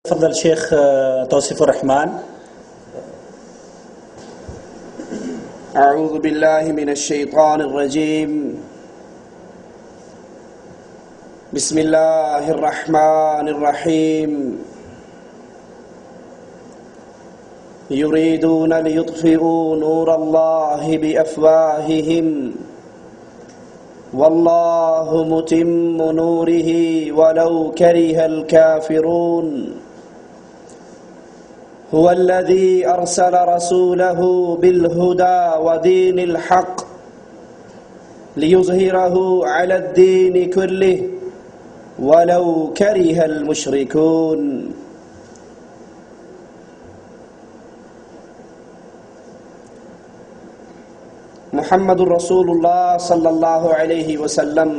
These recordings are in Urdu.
تفضل الشيخ توصيف الرحمن. أعوذ بالله من الشيطان الرجيم. بسم الله الرحمن الرحيم. يريدون ليطفئوا نور الله بأفواههم والله متم نوره ولو كره الكافرون. هو الذي أرسل رسوله بالهدى ودين الحق ليظهره على الدين كله ولو كره المشركون. محمد رسول اللہ صلی اللہ علیہ وسلم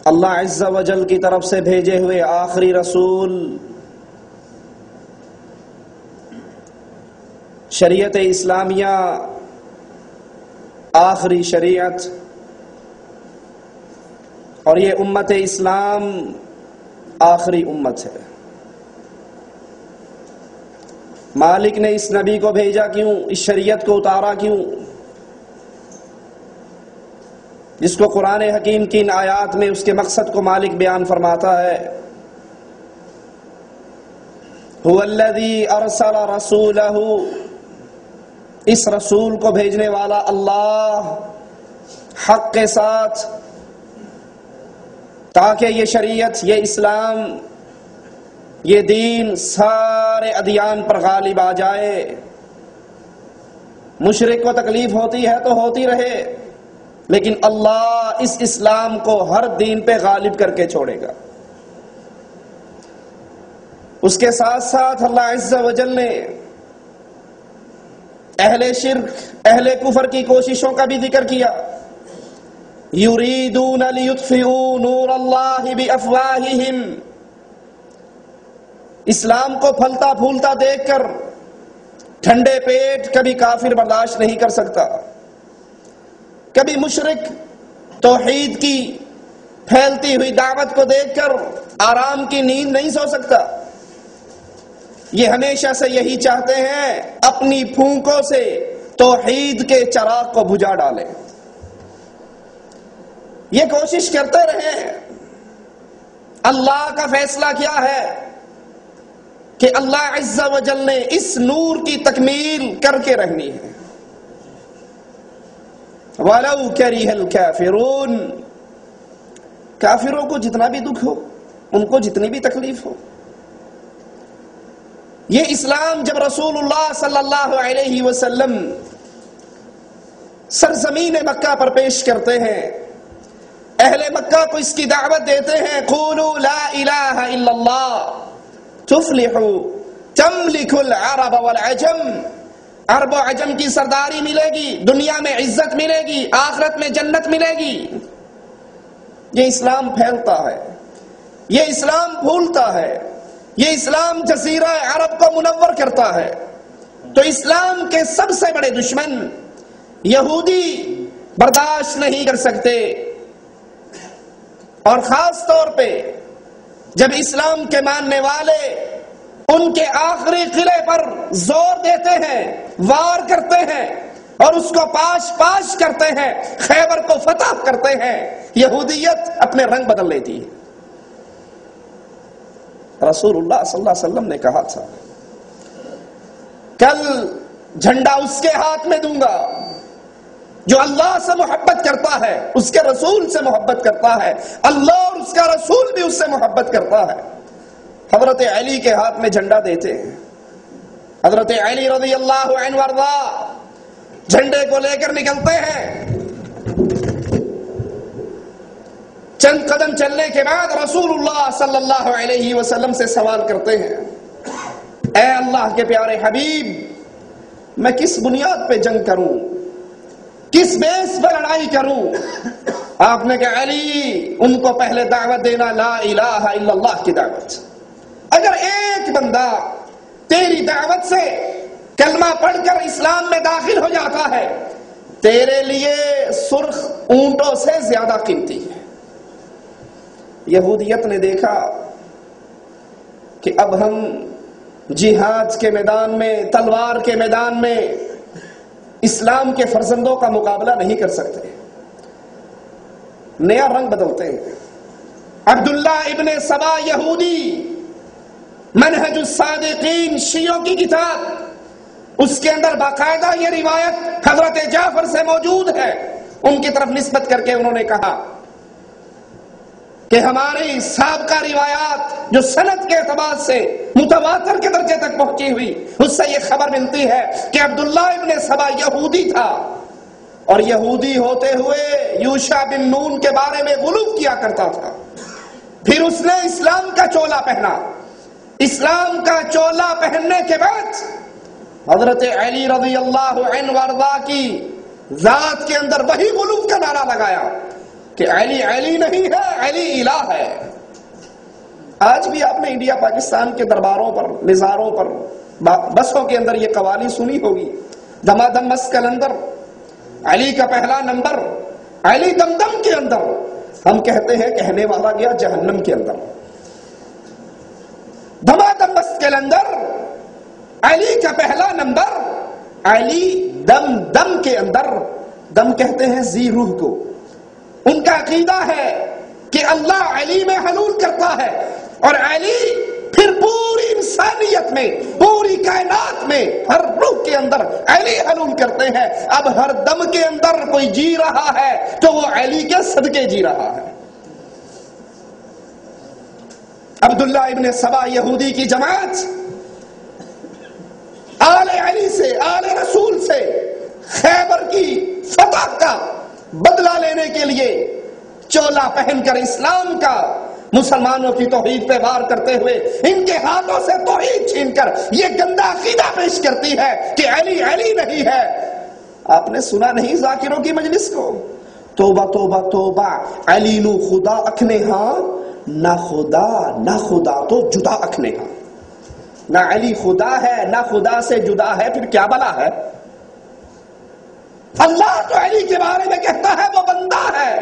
اللہ عز و جل کی طرف سے بھیجے ہوئے آخری رسول، شریعت اسلامیہ آخری شریعت، اور یہ امت اسلام آخری امت ہے۔ مالک نے اس نبی کو بھیجا کیوں؟ اس شریعت کو اتارا کیوں؟ جس کو قرآن حکیم کی ان آیات میں اس کے مقصد کو مالک بیان فرماتا ہے۔ هو الذی ارسل رسولہ، اس رسول کو بھیجنے والا اللہ حق کے ساتھ، تاکہ یہ شریعت، یہ اسلام، یہ دین سارے ادیان پر غالب آ جائے۔ مشرک کو تکلیف ہوتی ہے تو ہوتی رہے، لیکن اللہ اس اسلام کو ہر دین پہ غالب کر کے چھوڑے گا۔ اس کے ساتھ ساتھ اللہ عز و جل نے اہل شرک، اہل کفر کی کوششوں کا بھی ذکر کیا۔ یریدون لیطفئوا نور اللہ بافواہہم، اسلام کو پھلتا پھولتا دیکھ کر ٹھنڈے پیٹ کبھی کافر برداشت نہیں کر سکتا، کبھی مشرک توحید کی پھیلتی ہوئی دعوت کو دیکھ کر آرام کی نیند نہیں سو سکتا۔ یہ ہمیشہ سے یہی چاہتے ہیں، اپنی پھونکوں سے توحید کے چراغ کو بجھا ڈالیں، یہ کوشش کرتے رہیں۔ اللہ کا فیصلہ کیا ہے کہ اللہ عز و جل نے اس نور کی تکمیل کر کے رہنی ہے۔ وَلَوْ كَرِهَ الْكَافِرُونَ، کافروں کو جتنا بھی دکھ ہو، ان کو جتنی بھی تکلیف ہو، یہ اسلام جب رسول اللہ صلی اللہ علیہ وسلم سرزمین مکہ پر پیش کرتے ہیں، اہل مکہ کو اس کی دعوت دیتے ہیں، قولوا لا الہ الا اللہ تفلحوا تملک العرب والعجم، عرب و عجم کی سرداری ملے گی، دنیا میں عزت ملے گی، آخرت میں جنت ملے گی۔ یہ اسلام پھیلتا ہے، یہ اسلام پھولتا ہے، یہ اسلام جزیرہ عرب کو منور کرتا ہے۔ تو اسلام کے سب سے بڑے دشمن یہودی برداشت نہیں کر سکتے، اور خاص طور پہ جب اسلام کے ماننے والے ان کے آخری قلعے پر زور دیتے ہیں، وار کرتے ہیں اور اس کو پاش پاش کرتے ہیں، خیبر کو فتح کرتے ہیں، یہودیت اپنے رنگ بدل لیتی ہے۔ رسول اللہ صلی اللہ علیہ وسلم نے کہا تھا، کل جھنڈا اس کے ہاتھ میں دوں گا جو اللہ سے محبت کرتا ہے، اس کے رسول سے محبت کرتا ہے، اللہ اور اس کا رسول بھی اس سے محبت کرتا ہے۔ حضرت علی کے ہاتھ میں جھنڈا دیتے ہیں، حضرت علی رضی اللہ عنہ وارضا جھنڈے کو لے کر نکلتے ہیں۔ چند قدم چلنے کے بعد رسول اللہ صلی اللہ علیہ وسلم سے سوال کرتے ہیں، اے اللہ کے پیارے حبیب، میں کس بنیاد پہ جنگ کروں، کس بیس پر لڑائی کروں؟ آپ نے کہا، علی، ان کو پہلے دعوت دینا لا الہ الا اللہ کی دعوت۔ اگر ایک بندہ تیری دعوت سے کلمہ پڑھ کر اسلام میں داخل ہو جاتا ہے، تیرے لیے سرخ اونٹوں سے زیادہ قیمتی ہے۔ یہودیت نے دیکھا کہ اب ہم جہاد کے میدان میں، تلوار کے میدان میں اسلام کے فرزندوں کا مقابلہ نہیں کر سکتے، نیا رنگ بدلتے ہیں۔ عبداللہ ابن سبا یہودی، منہج الصادقین شیعوں کی کتاب، اس کے اندر باقاعدہ یہ روایت حضرت جعفر سے موجود ہے، ان کی طرف نسبت کر کے انہوں نے کہا کہ ہماری سابقہ روایات جو سند کے اعتبار سے متواتر کے درجے تک پہنچی ہوئی، اس سے یہ خبر ملتی ہے کہ عبداللہ ابن سبا یہودی تھا، اور یہودی ہوتے ہوئے یوشع بن نون کے بارے میں غلو کیا کرتا تھا۔ پھر اس نے اسلام کا چولا پہنا، اسلام کا چولا پہننے کے بعد حضرت علی رضی اللہ عنہ وارضا کی ذات کے اندر وہی غلو کا نعرہ لگایا کہ علی علی نہیں ہے، علی الہ ہے۔ آج بھی آپ نے انڈیا پاکستان کے درباروں پر، نظاروں پر، بسوں کے اندر یہ قوالی سنی ہوگی، دمادم بس کے اندر علی کا پہلا نمبر، علی دمدم کے اندر، ہم کہتے ہیں کہنے والا گیا جہنم کے اندر۔ دمادم بس کے اندر علی کا پہلا نمبر، علی دم دم کے اندر، دم کہتے ہیں ذی روح کو۔ ان کا عقیدہ ہے کہ اللہ علی میں حلول کرتا ہے، اور علی پھر پوری انسانیت میں، پوری کائنات میں، ہر روح کے اندر علی حلول کرتے ہیں۔ اب ہر دم کے اندر کوئی جی رہا ہے تو وہ علی کے صدقے جی رہا ہے۔ عبداللہ ابن سبا یہودی کی جماعت آل علی سے، آل رسول سے خیبر کی فتح کا بدلہ لینے کے لیے چولا پہن کر اسلام کا مسلمانوں کی توحید پہ وار کرتے ہوئے ان کے ہاتھوں سے توحید چھین کر یہ گندا عقیدہ پیش کرتی ہے کہ علی علی نہیں ہے۔ آپ نے سنا نہیں ذاکروں کی مجلس کو؟ توبہ توبہ توبہ، علی نو خدا اکھنے ہاں، نہ خدا نہ خدا تو جدا اکھنے ہاں۔ نہ علی خدا ہے نہ خدا سے جدا ہے، پھر کیا بلا ہے؟ اللہ تو علی کے بارے میں کہتا ہے وہ بندہ ہے،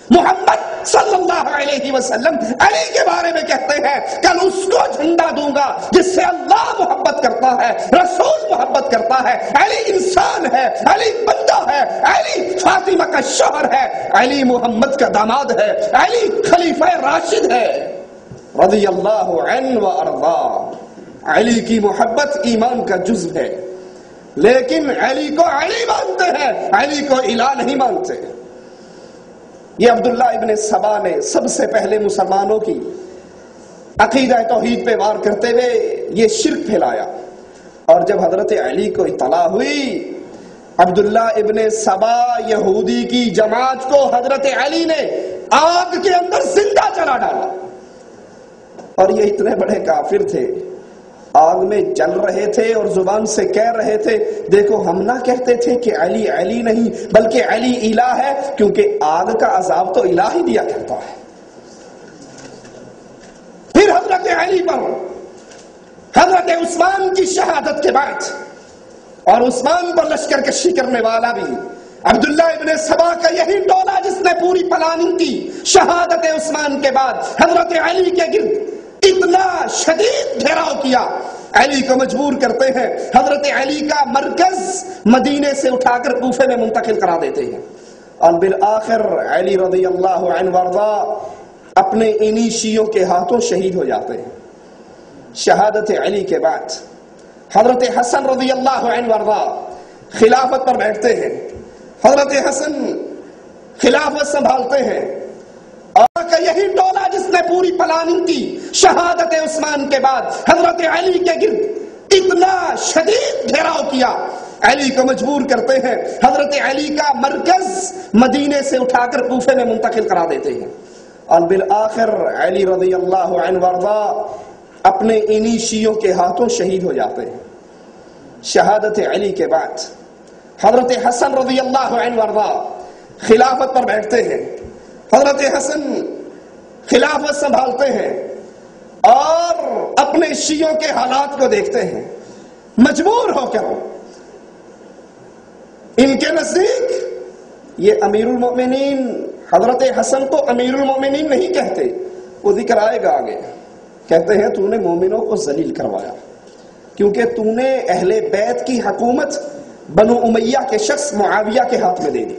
محمد صلی اللہ علیہ وسلم علی کے بارے میں کہتے ہیں کل اس کو جھنڈا دوں گا جس سے اللہ محبت کرتا ہے، رسول محبت کرتا ہے۔ علی انسان ہے، علی بندہ ہے، علی فاطمہ کا شوہر ہے، علی محمد کا داماد ہے، علی خلیفہ راشد ہے رضی اللہ عنہ وارضا۔ علی کی محبت ایمان کا جزو ہے، لیکن علی کو علی مانتے ہیں، علی کو الہ نہیں مانتے۔ یہ عبداللہ ابن سبا نے سب سے پہلے مسلمانوں کی عقیدہ توحید پہ وار کرتے ہوئے یہ شرک پھیلایا، اور جب حضرت علی کو اطلاع ہوئی، عبداللہ ابن سبا یہودی کی جماعت کو حضرت علی نے آگ کے اندر زندہ جلا ڈالا، اور یہ اتنے بڑے کافر تھے، آگ میں جل رہے تھے اور زبان سے کہہ رہے تھے دیکھو ہم نہ کہتے تھے کہ علی علی نہیں بلکہ علی الہ ہے، کیونکہ آگ کا عذاب تو الہ ہی دیا کرتا ہے۔ پھر حضرت علی پر حضرت عثمان کی شہادت کے بعد، اور عثمان پر لشکر کشی کرنے والا بھی عبداللہ ابن سبا کا یہی ٹولہ جس نے پوری پلاننگ کی، شہادت عثمان کے بعد حضرت علی کے گرد اتنا شدید گھیراؤ کیا، علی کو مجبور کرتے ہیں، حضرت علی کا مرکز مدینے سے اٹھا کر کوفے میں منتقل کرا دیتے ہیں، اور بالآخر علی رضی اللہ عنہ وارضا اپنے انہی شیعوں کے ہاتھوں شہید ہو جاتے ہیں۔ شہادت علی کے بعد حضرت حسن رضی اللہ عنہ وارضا خلافت پر بیٹھتے ہیں، حضرت حسن خلافت سنبھالتے ہیں، اور کا یہی ٹولہ جس نے پوری پلاننگ کی، شہادت عثمان کے بعد حضرت علی کے گرد اتنا شدید گھیراؤ کیا، علی کو مجبور کرتے ہیں، حضرت علی کا مرکز مدینے سے اٹھا کر کوفے میں منتقل کرا دیتے ہیں، اور بالآخر علی رضی اللہ عنہ وارضا اپنے انہی شیعوں کے ہاتھوں شہید ہو جاتے ہیں۔ شہادت علی کے بعد حضرت حسن رضی اللہ عنہ وارضا خلافت پر بیٹھتے ہیں، حضرت حسن خلافت سنبھالتے ہیں اور اپنے شیعوں کے حالات کو دیکھتے ہیں، مجبور ہو کر ان کے نزدیک یہ امیر المؤمنین، حضرت حسن کو امیر المؤمنین نہیں کہتے، وہ ذکر آئے گا آگے. کہتے ہیں تو نے مومنوں کو ذلیل کروایا کیونکہ تو نے اہل بیت کی حکومت بنو امیہ کے شخص معاویہ کے ہاتھ میں دے دی.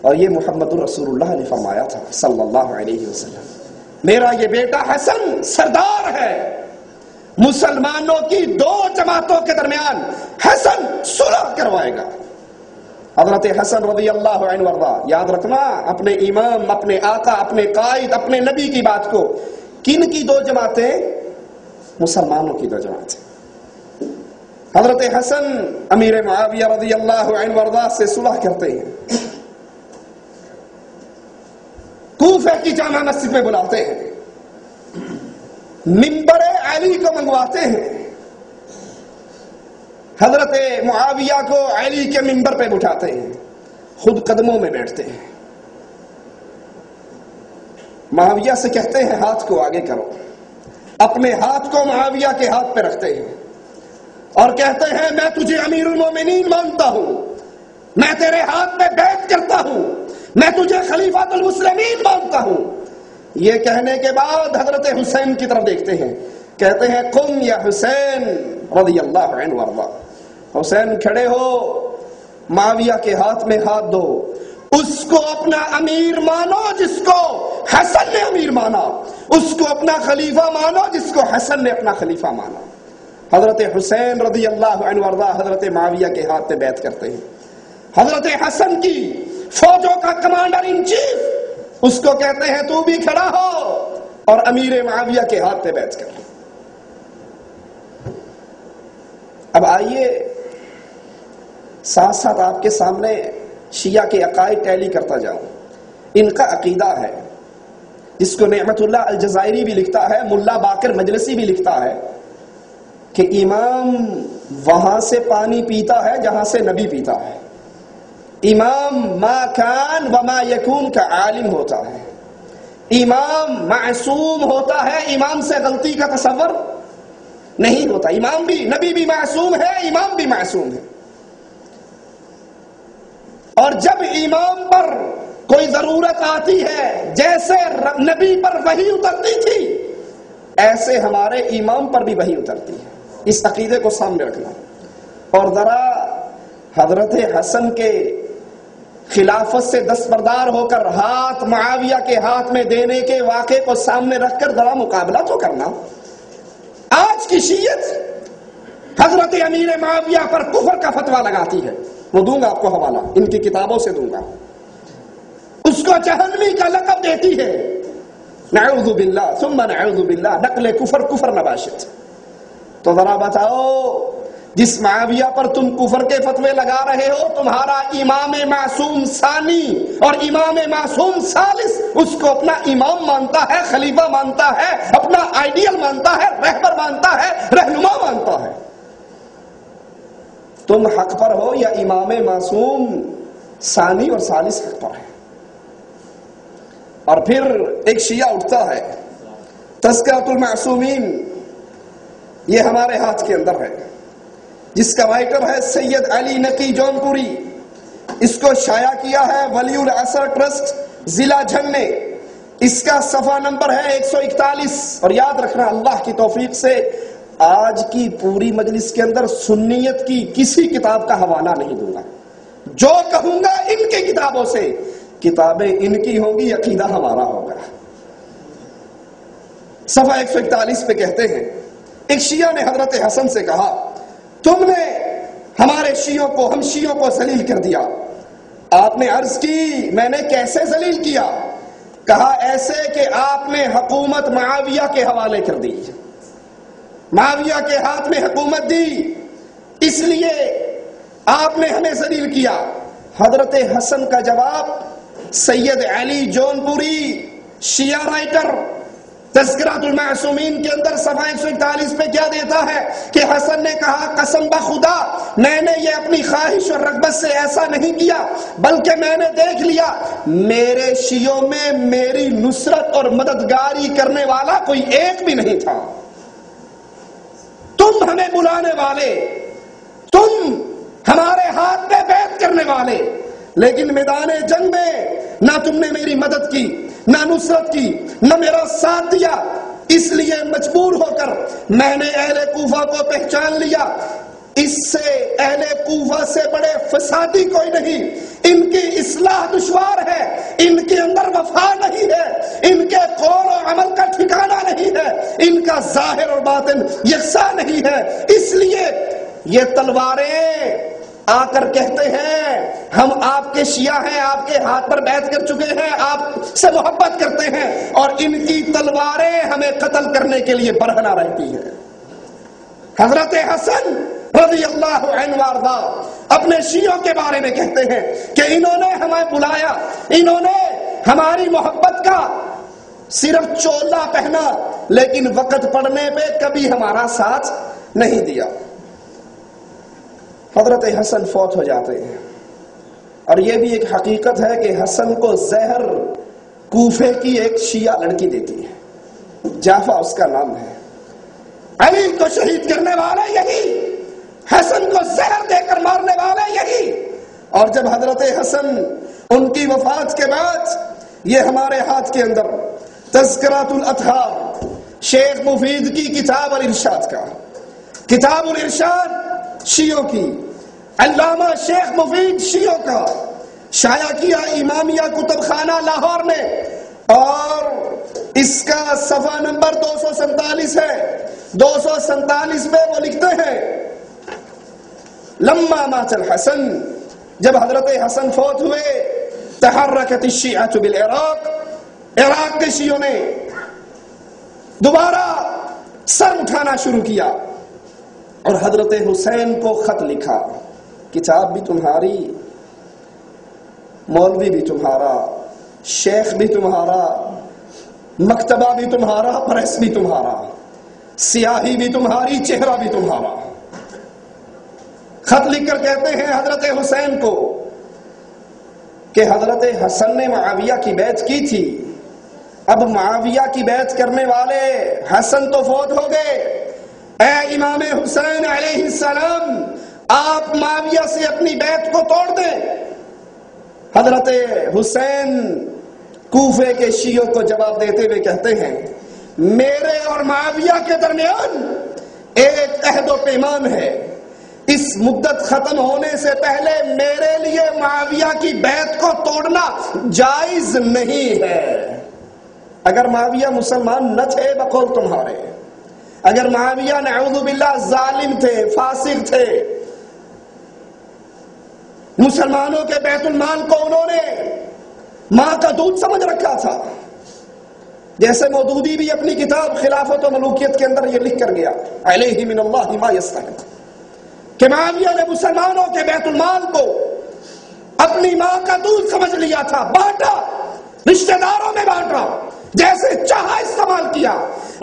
اور یہ محمد الرسول اللہ نے فرمایا تھا صلی اللہ علیہ وسلم, میرا یہ بیٹا حسن سردار ہے, مسلمانوں کی دو جماعتوں کے درمیان حسن صلح کروائے گا. حضرت حسن رضی اللہ عنہ وارضا, یاد رکھنا اپنے امام, اپنے آقا, اپنے قائد, اپنے نبی کی بات کو. کن کی دو جماعتیں؟ مسلمانوں کی دو جماعتیں. حضرت حسن امیر معاویہ رضی اللہ عنہ وارضا سے صلح کرتے ہیں, کوفہ کی جامع مسجد میں بلاتے ہیں, منبر علی کو منگواتے ہیں, حضرت معاویہ کو علی کے منبر پہ بٹھاتے ہیں, خود قدموں میں بیٹھتے ہیں. معاویہ سے کہتے ہیں ہاتھ کو آگے کرو, اپنے ہاتھ کو معاویہ کے ہاتھ پہ رکھتے ہیں اور کہتے ہیں میں تجھے امیر المومنین مانتا ہوں, میں تیرے ہاتھ پہ بیعت کرتا ہوں, میں تجھے خلیفۃ المسلمین مانتا ہوں. یہ کہنے کے بعد حضرت حسین کی طرف دیکھتے ہیں, کہتے ہیں قم یا حسین رضی اللہ عنہ وارضا. حسین کھڑے ہو, معاویہ کے ہاتھ میں ہاتھ دو, اس کو اپنا امیر مانو جس کو حسن نے امیر مانا, اس کو اپنا خلیفہ مانو جس کو حسن نے اپنا خلیفہ مانا. حضرت حسین رضی اللہ عنہ وارضا حضرت معاویہ کے ہاتھ پہ بیعت کرتے ہیں. حضرت حسن کی فوجوں کا کمانڈر ان چیف اس کو کہتے ہیں تو بھی کھڑا ہو اور امیر معاویہ کے ہاتھ پہ بیعت کر. اب آئیے ساتھ ساتھ آپ کے سامنے شیعہ کے عقائد ٹیلی کرتا جاؤں. ان کا عقیدہ ہے جس کو نعمت اللہ الجزائری بھی لکھتا ہے, ملا باقر مجلسی بھی لکھتا ہے, کہ امام وہاں سے پانی پیتا ہے جہاں سے نبی پیتا ہے. امام ما کان و ما یکون کا عالم ہوتا ہے, امام معصوم ہوتا ہے, امام سے غلطی کا تصور نہیں ہوتا. امام بھی, نبی بھی معصوم ہے, امام بھی معصوم ہے. اور جب امام پر کوئی ضرورت آتی ہے, جیسے نبی پر وحی اترتی تھی ایسے ہمارے امام پر بھی وحی اترتی ہے. اس عقیدے کو سامنے رکھنا. اور ذرا حضرت حسن کے خلافت سے دستبردار ہو کر ہاتھ معاویہ کے ہاتھ میں دینے کے واقعے کو سامنے رکھ کر ذرا مقابلہ تو کرنا. آج کی شیعت حضرت امیر معاویہ پر کفر کا فتویٰ لگاتی ہے. وہ دوں گا آپ کو حوالہ, ان کی کتابوں سے دوں گا. اس کو جہنمی کا لقب دیتی ہے, نعوذ باللہ ثم نعوذ باللہ, نقل کفر, کفر نباشت. تو ذرا بتاؤ جس معاویہ پر تم کفر کے فتوے لگا رہے ہو, تمہارا امام معصوم ثانی اور امام معصوم ثالث اس کو اپنا امام مانتا ہے, خلیفہ مانتا ہے, اپنا آئیڈیل مانتا ہے, رہبر مانتا ہے, رہنما مانتا ہے. تم حق پر ہو یا امام معصوم ثانی اور ثالث حق پر ہے؟ اور پھر ایک شیعہ اٹھتا ہے, تذکرۃ المعصومین, یہ ہمارے ہاتھ کے اندر ہے, جس کا رائٹر ہے سید علی نقی جون پوری. اس کو شائع کیا ہے ولی العصر ٹرسٹ ضلع جھنگ نے. اس کا صفحہ نمبر ہے 141. اور یاد رکھنا اللہ کی توفیق سے آج کی پوری مجلس کے اندر سنیت کی کسی کتاب کا حوالہ نہیں دوں گا. جو کہوں گا ان کی کتابوں سے, کتابیں ان کی ہوں گی, عقیدہ ہمارا ہوگا. صفحہ 141 پہ کہتے ہیں ایک شیعہ نے حضرت حسن سے کہا تم نے ہمارے شیعوں کو, ہم شیعوں کو ذلیل کر دیا. آپ نے عرض کی میں نے کیسے ذلیل کیا؟ کہا ایسے کہ آپ نے حکومت معاویہ کے حوالے کر دی, معاویہ کے ہاتھ میں حکومت دی, اس لیے آپ نے ہمیں ذلیل کیا. حضرت حسن کا جواب سید علی جون پوری شیعہ رائٹر تذکرۃ المعصومین کے اندر صفحہ 141 پہ کیا دیتا ہے کہ حسن نے کہا قسم بخدا میں نے یہ اپنی خواہش اور رغبت سے ایسا نہیں کیا, بلکہ میں نے دیکھ لیا میرے شیعوں میں میری نصرت اور مددگاری کرنے والا کوئی ایک بھی نہیں تھا. تم ہمیں بلانے والے, تم ہمارے ہاتھ میں بیعت کرنے والے, لیکن میدان جنگ میں نہ تم نے میری مدد کی, نہ نصرت کی، نہ میرا ساتھ دیا، اس لیے مجبور ہو کر میں نے اہل کوفہ کو پہچان لیا، اس سے اہل کوفہ سے بڑے فسادی کوئی نہیں، ان کی اصلاح دشوار ہے، ان کے اندر وفا نہیں ہے، ان کے قول و عمل کا ٹھکانہ نہیں ہے، ان کا ظاہر اور باطن یکساں نہیں ہے، اس لیے یہ تلواریں آ کر کہتے ہیں ہم آپ کے شیعہ ہیں، آپ کے ہاتھ پر بیعت کر چکے ہیں، آپ سے محبت کرتے ہیں، اور ان کی تلواریں ہمیں قتل کرنے کے لیے برہنہ رہتی ہیں۔ حضرت حسن رضی اللہ عنہ وارضا اپنے شیعوں کے بارے میں کہتے ہیں کہ انہوں نے ہمیں بلایا، انہوں نے ہماری محبت کا صرف چولا پہنا، لیکن وقت پڑنے پہ کبھی ہمارا ساتھ نہیں دیا۔ حضرت حسن فوت ہو جاتے ہیں، اور یہ بھی ایک حقیقت ہے کہ حسن کو زہر کوفے کی ایک شیعہ لڑکی دیتی ہے، جعفہ اس کا نام ہے۔ علی کو شہید کرنے والے یہی، حسن کو زہر دے کر مارنے والے یہی، اور جب حضرت حسن ان کی وفات کے بعد یہ ہمارے ہاتھ کے اندر تذکرۃ الاطہار شیخ مفید کی کتاب الارشاد کا، کتاب الارشاد شیعوں کی، علامہ شیخ مفید شیعوں کا، شائع کیا امامیہ کتب خانہ لاہور نے، اور اس کا صفحہ نمبر 247 ہے۔ 247 میں وہ لکھتے ہیں لما مات الحسن، جب حضرت حسن فوت ہوئے، تحرکت الشیعۃ بالعراق، عراق کے شیعوں نے دوبارہ سر اٹھانا شروع کیا اور حضرت حسین کو خط لکھا، کتاب بھی تمہاری، مولوی بھی تمہارا، شیخ بھی تمہارا، مکتبہ بھی تمہارا، پریس بھی تمہارا، سیاہی بھی تمہاری، چہرہ بھی تمہارا۔ خط لکھ کر کہتے ہیں حضرت حسین کو کہ حضرت حسن نے معاویہ کی بیعت کی تھی، اب معاویہ کی بیعت کرنے والے حسن تو فوت ہو گئے، اے امام حسین علیہ السلام آپ معاویہ سے اپنی بیعت کو توڑ دیں۔ حضرت حسین کوفے کے شیعوں کو جواب دیتے ہوئے کہتے ہیں میرے اور معاویہ کے درمیان ایک عہد و پیمان ہے، اس مدت ختم ہونے سے پہلے میرے لیے معاویہ کی بیعت کو توڑنا جائز نہیں ہے۔ اگر معاویہ مسلمان نہ تھے بقول تمہارے، اگر معاویہ نعوذ باللہ ظالم تھے، فاسق تھے، مسلمانوں کے بیت المال کو انہوں نے ماں کا دودھ سمجھ رکھا تھا، جیسے مودودی بھی اپنی کتاب خلافت و ملوکیت کے اندر یہ لکھ کر گیا علیہ من اللہ ما یستحق، کہ معاویہ نے مسلمانوں کے بیت المال کو اپنی ماں کا دودھ سمجھ لیا تھا، بانٹا، رشتہ داروں میں بانٹا، جیسے چاہا استعمال کیا۔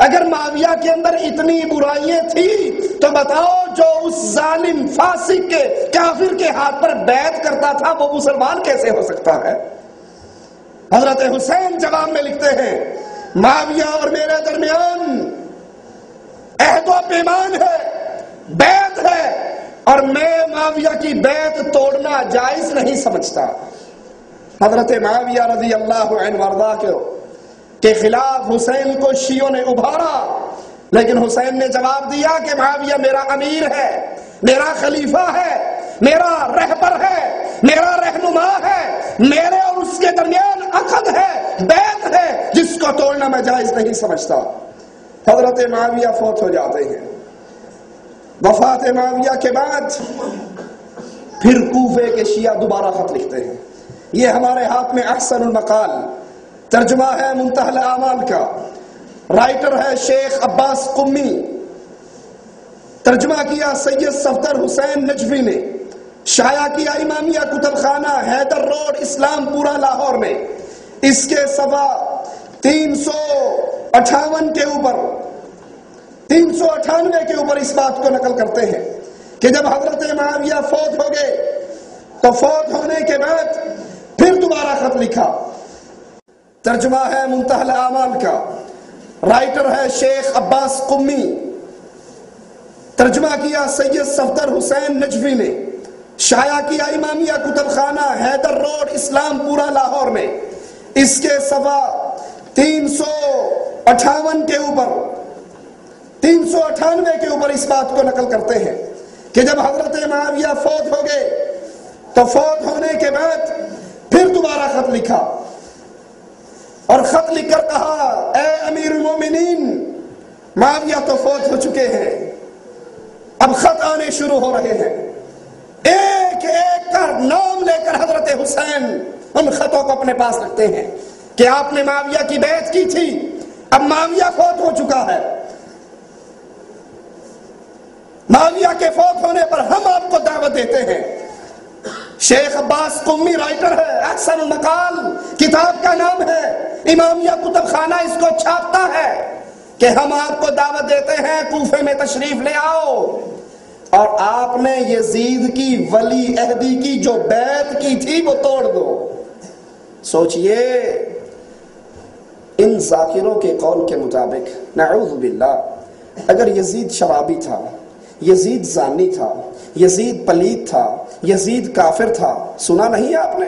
اگر معاویہ کے اندر اتنی برائیاں تھی تو بتاؤ جو اس ظالم فاسق کے کافر کے ہاتھ پر بیعت کرتا تھا وہ مسلمان کیسے ہو سکتا ہے؟ حضرت حسین جواب میں لکھتے ہیں معاویہ اور میرے درمیان عہد و پیمان ہے، بیعت ہے، اور میں معاویہ کی بیعت توڑنا جائز نہیں سمجھتا۔ حضرت معاویہ رضی اللہ عنہ وارضا کے خلاف حسین کو شیعوں نے ابھارا، لیکن حسین نے جواب دیا کہ معاویہ میرا امیر ہے، میرا خلیفہ ہے، میرا رہبر ہے، میرا رہنما ہے، میرے اور اس کے درمیان عقد ہے، بیعت ہے، جس کو توڑنا میں جائز نہیں سمجھتا۔ حضرت معاویہ فوت ہو جاتے ہیں۔ وفات معاویہ کے بعد پھر کوفے کے شیعہ دوبارہ خط لکھتے ہیں، یہ ہمارے ہاتھ میں احسن المقال ترجمہ ہے منتہی الاعمال کا، رائٹر ہے شیخ عباس قمی، ترجمہ کیا سید صفدر حسین نجوی نے، شائع کیا امامیہ کتب خانہ حیدر روڈ اسلام پورہ لاہور میں۔ اس کے صفحہ 358 کے اوپر 398 کے اوپر اس بات کو نقل کرتے ہیں کہ جب حضرت معاویہ فوت ہو گئے تو فوت ہونے کے بعد پھر دوبارہ خط لکھا، ترجمہ ہے منتہی الاعمال کا، رائٹر ہے شیخ عباس قمی، ترجمہ کیا سید صفدر حسین نجوی نے، شائع کیا امامیہ کتب خانہ حیدر روڈ اسلام پورہ لاہور میں۔ اس کے صفحہ 358 کے اوپر 398 کے اوپر اس بات کو نقل کرتے ہیں کہ جب حضرت معاویہ فوت ہو گئے تو فوت ہونے کے بعد پھر دوبارہ خط لکھا اور خط لکھ کر کہا اے امیر المومنین معاویہ تو فوت ہو چکے ہیں، اب خط آنے شروع ہو رہے ہیں، ایک ایک کا نام لے کر حضرت حسین ان خطوں کو اپنے پاس رکھتے ہیں کہ آپ نے معاویہ کی بیعت کی تھی، اب معاویہ فوت ہو چکا ہے، معاویہ کے فوت ہونے پر ہم آپ کو دعوت دیتے ہیں۔ شیخ عباس قمی رائٹر ہے، احسن المقال کتاب کا نام ہے، امامیہ کتب خانہ اس کو چھاپتا ہے کہ ہم آپ کو دعوت دیتے ہیں کوفے میں تشریف لے آؤ، اور آپ نے یزید کی ولی عہدی کی جو بیعت کی تھی وہ توڑ دو۔ سوچئے ان ذاکروں کے قول کے مطابق نعوذ باللہ اگر یزید شرابی تھا، یزید زانی تھا، یزید پلید تھا، یزید کافر تھا، سنا نہیں آپ نے؟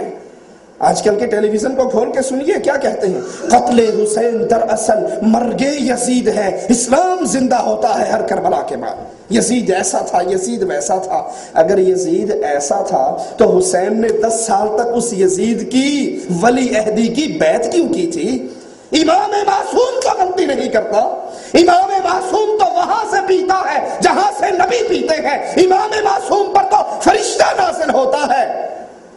آج کل کے ٹیلی ویژن کو کھول کے سنیے کیا کہتے ہیں، قتل حسین دراصل مرگ یزید ہے، اسلام زندہ ہوتا ہے ہر کربلا کے بعد، یزید ایسا تھا، یزید ویسا تھا۔ اگر یزید ایسا تھا تو حسین نے 10 سال تک اس یزید کی ولی عہدی کی بیعت کیوں کی تھی؟ امام معصوم تو غلطی نہیں کرتا، امام معصوم تو وہاں سے پیتا ہے جہاں سے نبی پیتے ہیں، امام معصوم پر تو فرشتہ نازل ہوتا ہے،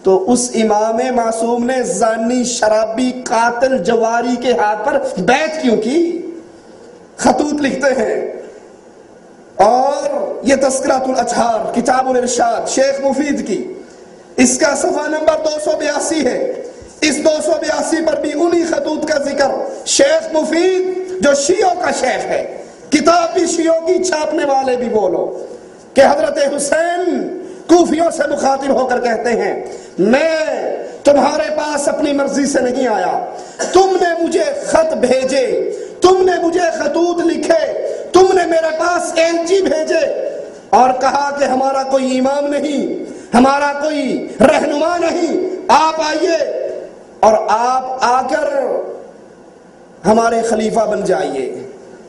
تو اس امام معصوم نے زانی شرابی قاتل جواری کے ہاتھ پر بیعت کیوں کی؟ خطوط لکھتے ہیں۔ اور یہ تذکرۃ الاطہار کتاب الارشاد شیخ مفید کی، اس کا صفحہ نمبر 282 ہے، اس 282 پر بھی انہی خطوط کا ذکر شیخ مفید جو شیعوں کا شیخ ہے، کتاب بھی شیعوں کی، چھاپنے والے بھی بولو، کہ حضرت حسین کوفیوں سے مخاطب ہو کر کہتے ہیں میں تمہارے پاس اپنی مرضی سے نہیں آیا، تم نے مجھے خط بھیجے، تم نے مجھے خطوط لکھے، تم نے میرے پاس ایلچی بھیجے اور کہا کہ ہمارا کوئی امام نہیں، ہمارا کوئی رہنما نہیں، آپ آئیے اور آپ آ کر ہمارے خلیفہ بن جائیے۔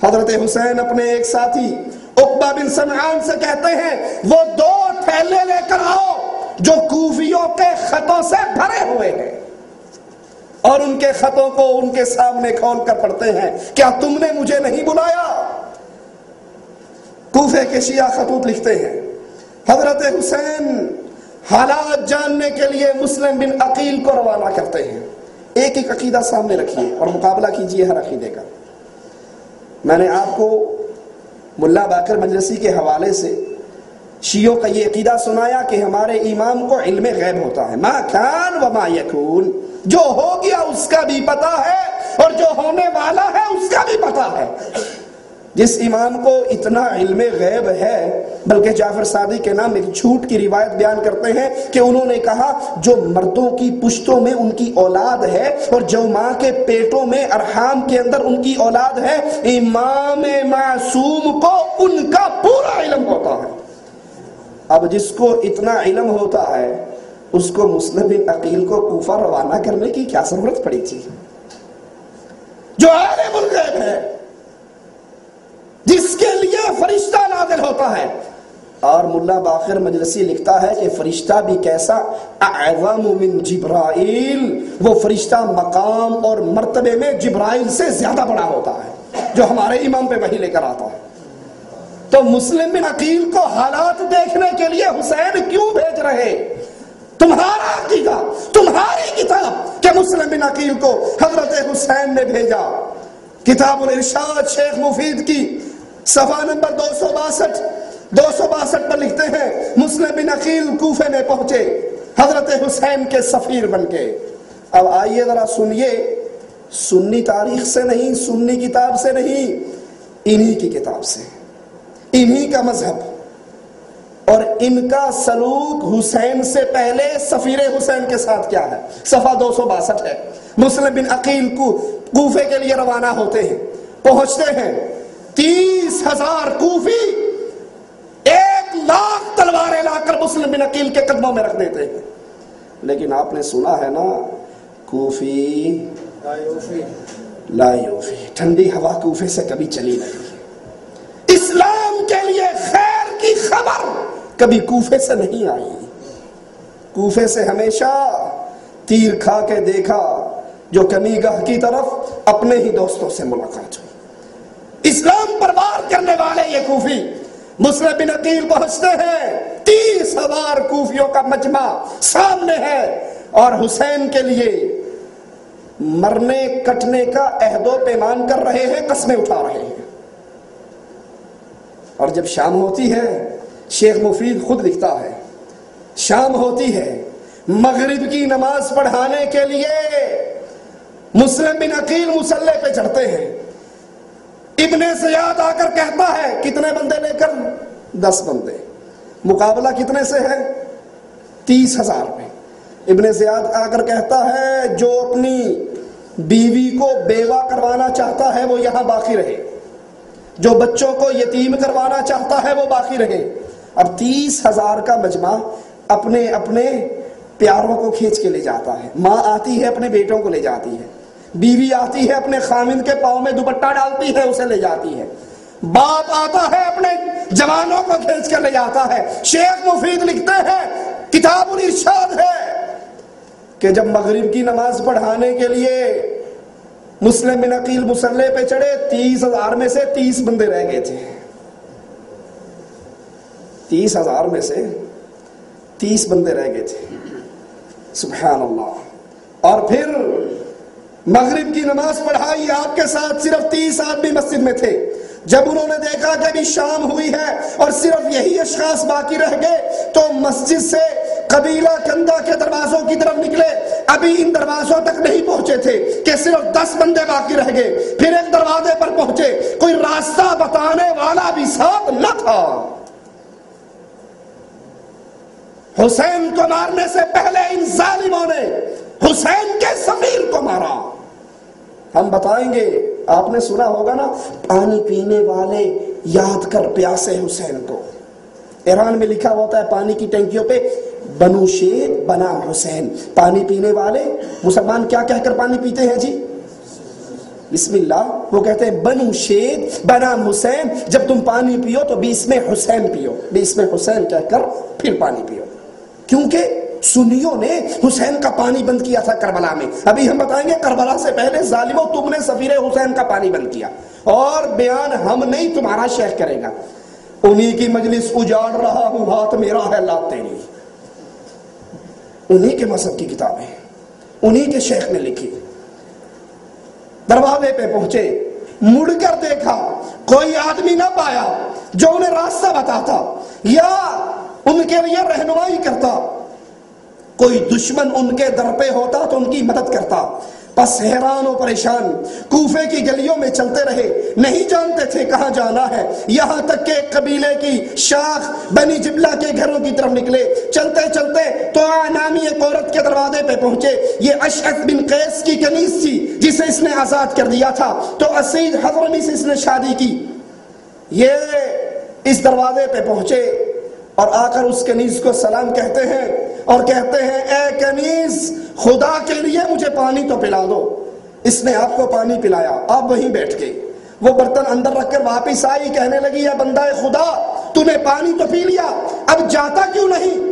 حضرت حسین اپنے ایک ساتھی عقبہ بن سمعان سے کہتے ہیں وہ 2 تھیلے لے کر آؤ جو کوفیوں کے خطوں سے بھرے ہوئے ہیں، اور ان کے خطوں کو ان کے سامنے کھول کر پڑھتے ہیں، کیا تم نے مجھے نہیں بلایا؟ کوفے کے شیعہ خطوط لکھتے ہیں، حضرت حسین حالات جاننے کے لیے مسلم بن عقیل کو روانہ کرتے ہیں۔ ایک ایک عقیدہ سامنے رکھیے اور مقابلہ کیجئے ہر عقیدے کا۔ میں نے آپ کو ملا باقر مجلسی کے حوالے سے شیعوں کا یہ عقیدہ سنایا کہ ہمارے امام کو علم غیب ہوتا ہے، ما کان و ما یکون، جو ہو گیا اس کا بھی پتا ہے اور جو ہونے والا ہے اس کا بھی پتا ہے۔ جس امام کو اتنا علم غیب ہے، بلکہ جعفر صادق کے نام ایک جھوٹ کی روایت بیان کرتے ہیں کہ انہوں نے کہا جو مردوں کی پشتوں میں ان کی اولاد ہے اور جو ماں کے پیٹوں میں ارحام کے اندر ان کی اولاد ہے، امام معصوم کو ان کا پورا علم ہوتا ہے۔ اب جس کو اتنا علم ہوتا ہے اس کو مسلم بن عقیل کو کوفہ روانہ کرنے کی کیا ضرورت پڑی تھی؟ جو عالم الغیب ہے، جس کے لیے فرشتہ نازل ہوتا ہے۔ اور ملا باقر مجلسی لکھتا ہے کہ فرشتہ بھی کیسا، اعظم من جبرائیل، وہ فرشتہ مقام اور مرتبے میں جبرائیل سے زیادہ بڑا ہوتا ہے جو ہمارے امام پہ وحی لے کر آتا ہے۔ تو مسلم بن عقیل کو حالات دیکھنے کے لیے حسین کیوں بھیج رہے؟ تمہارا عقیدہ، تمہاری کتاب کہ مسلم بن عقیل کو حضرت حسین نے بھیجا۔ کتاب الارشاد شیخ مفید کی صفحہ نمبر 262 پر لکھتے ہیں مسلم بن عقیل کوفے میں پہنچے حضرت حسین کے سفیر بن کے۔ اب آئیے ذرا سنیے، سنی تاریخ سے نہیں، سنی کتاب سے نہیں، انہی کی کتاب سے، انہی کا مذہب اور ان کا سلوک حسین سے پہلے سفیر حسین کے ساتھ کیا ہے۔ صفحہ 262 ہے۔ مسلم بن عقیل کو کوفے کے لیے روانہ ہوتے ہیں، پہنچتے ہیں، 30,000 کوفی 1,00,000 تلواریں لا کر مسلم بن عقیل کے قدموں میں رکھ دیتے ہیں۔ لیکن آپ نے سنا ہے نا کوفی لا یوفی، ٹھنڈی ہوا کوفے سے کبھی چلی نہیں، اسلام کے لیے خیر کی خبر کبھی کوفے سے نہیں آئی، کوفے سے ہمیشہ تیر کھا کے دیکھا جو کمی گاہ کی طرف اپنے ہی دوستوں سے ملاقات ہوئی۔ اسلام پر وار کرنے والے یہ کوفی مسلم بن عقیل پہنچتے ہیں، 30,000 کوفیوں کا مجمع سامنے ہے اور حسین کے لیے مرنے کٹنے کا عہد و پیمان کر رہے ہیں، قسمیں اٹھا رہے ہیں۔ اور جب شام ہوتی ہے، شیخ مفید خود لکھتا ہے، شام ہوتی ہے، مغرب کی نماز پڑھانے کے لیے مسلم بن عقیل مصلی پہ چڑھتے ہیں۔ ابن زیاد آ کر کہتا ہے، کتنے بندے لے کر؟ 10 بندے، مقابلہ کتنے سے ہے؟ 30,000 پہ۔ ابن زیاد آ کر کہتا ہے، جو اپنی بیوی کو بیوہ کروانا چاہتا ہے وہ یہاں باقی رہے، جو بچوں کو یتیم کروانا چاہتا ہے وہ باقی رہے۔ اب 30,000 کا مجمع اپنے اپنے پیاروں کو کھینچ کے لے جاتا ہے، ماں آتی ہے اپنے بیٹوں کو لے جاتی ہے، بیوی آتی ہے اپنے خامند کے پاؤں میں دوپٹہ ڈالتی ہے اسے لے جاتی ہے، باپ آتا ہے اپنے جوانوں کو کھینچ کے لے جاتا ہے۔ شیخ مفید لکھتے ہیں، کتاب الارشاد ہے کہ جب مغرب کی نماز پڑھانے کے لیے مسلم بن عقیل مصلی پہ چڑھے، 30,000 میں سے 30 بندے رہ گئے تھے، 30,000 میں سے 30 بندے رہ گئے تھے، سبحان اللہ۔ اور پھر مغرب کی نماز پڑھائی، آپ کے ساتھ صرف 30 آدمی مسجد میں تھے۔ جب انہوں نے دیکھا کہ ابھی شام ہوئی ہے اور صرف یہی اشخاص باقی رہ گئے تو مسجد سے قبیلہ کندہ کے دروازوں کی طرف نکلے، ابھی ان دروازوں تک نہیں پہنچے تھے کہ صرف 10 بندے باقی رہ گئے۔ پھر ایک دروازے پر پہنچے، کوئی راستہ بتانے والا بھی ساتھ نہ تھا۔ حسین کو مارنے سے پہلے ان ظالموں نے حسین کے سفیر کو مارا۔ ہم بتائیں گے، آپ نے سنا ہوگا نا، پانی پینے والے یاد کر پیاسے حسین کو۔ ایران میں لکھا ہوتا ہے پانی کی ٹینکیوں پہ، بنو شیر بنام حسین۔ پانی پینے والے مسلمان کیا کہہ کر پانی پیتے ہیں جی؟ بسم اللہ۔ وہ کہتے ہیں بنو شیر بنام حسین، جب تم پانی پیو تو بسم حسین پیو، بسم حسین کہہ کر پھر پانی پیو، کیونکہ سنیوں نے حسین کا پانی بند کیا تھا کربلا میں۔ ابھی ہم بتائیں گے کربلا سے پہلے ظالموں تم نے سفیر حسین کا پانی بند کیا، اور بیان ہم نہیں تمہارا شیخ کرے گا۔ انہی کی مجلس اجاڑ رہا ہوں، ہاتھ میرا ہے لات تیری۔ انہی کے مذہب کی کتابیں انہی کے شیخ نے لکھی۔ دروازے پہ پہنچے، مڑ کر دیکھا، کوئی آدمی نہ پایا جو انہیں راستہ بتاتا یا ان کے لیے رہنمائی کرتا۔ کوئی دشمن ان کے در پہ ہوتا تو ان کی مدد کرتا۔ بس حیران و پریشان کوفے کی گلیوں میں چلتے رہے، نہیں جانتے تھے کہاں جانا ہے، یہاں تک کہ قبیلے کی شاخ بنی جبلہ کے گھروں کی طرف نکلے۔ چلتے چلتے تو نامی ایک عورت کے دروازے پہ پہنچے۔ یہ اشعث بن قیس کی کنیز تھی جسے اس نے آزاد کر دیا تھا، تو اسید حضرمی سے اس نے شادی کی۔ یہ اس دروازے پہ پہنچے اور آ کر اس کنیز کو سلام کہتے ہیں اور کہتے ہیں، اے کنیز، خدا کے لیے مجھے پانی تو پلا دو۔ اس نے آپ کو پانی پلایا، آپ وہیں بیٹھ گئے۔ وہ برتن اندر رکھ کر واپس آئی، کہنے لگی، اے بندہ خدا، تو نے پانی تو پی لیا، اب جاتا کیوں نہیں؟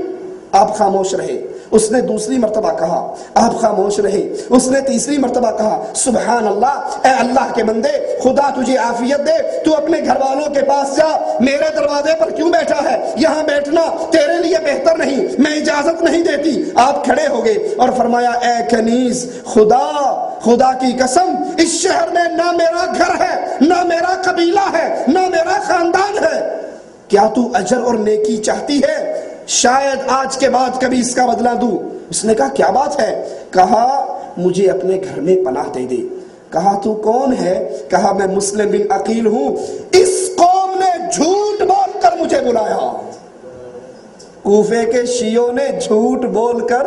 آپ خاموش رہے۔ اس نے دوسری مرتبہ کہا، آپ خاموش رہے۔ اس نے تیسری مرتبہ کہا، سبحان اللہ، اے اللہ کے بندے، خدا تجھے عافیت دے، تو اپنے گھر والوں کے پاس جا، میرے دروازے پر کیوں بیٹھا ہے؟ یہاں بیٹھنا تیرے لیے بہتر نہیں، میں اجازت نہیں دیتی۔ آپ کھڑے ہو گئے اور فرمایا، اے کنیز، خدا کی قسم، اس شہر میں نہ میرا گھر ہے، نہ میرا قبیلہ ہے، نہ میرا خاندان ہے، کیا تو اجر اور نیکی چاہتی ہے؟ شاید آج کے بعد کبھی اس کا بدلہ دوں۔ اس نے کہا، کیا بات ہے؟ کہا، مجھے اپنے گھر میں پناہ دے دے۔ کہا، تو کون ہے؟ کہا، میں مسلم بن عقیل ہوں، اس قوم نے جھوٹ بول کر مجھے بلایا، کوفے کے شیعوں نے جھوٹ بول کر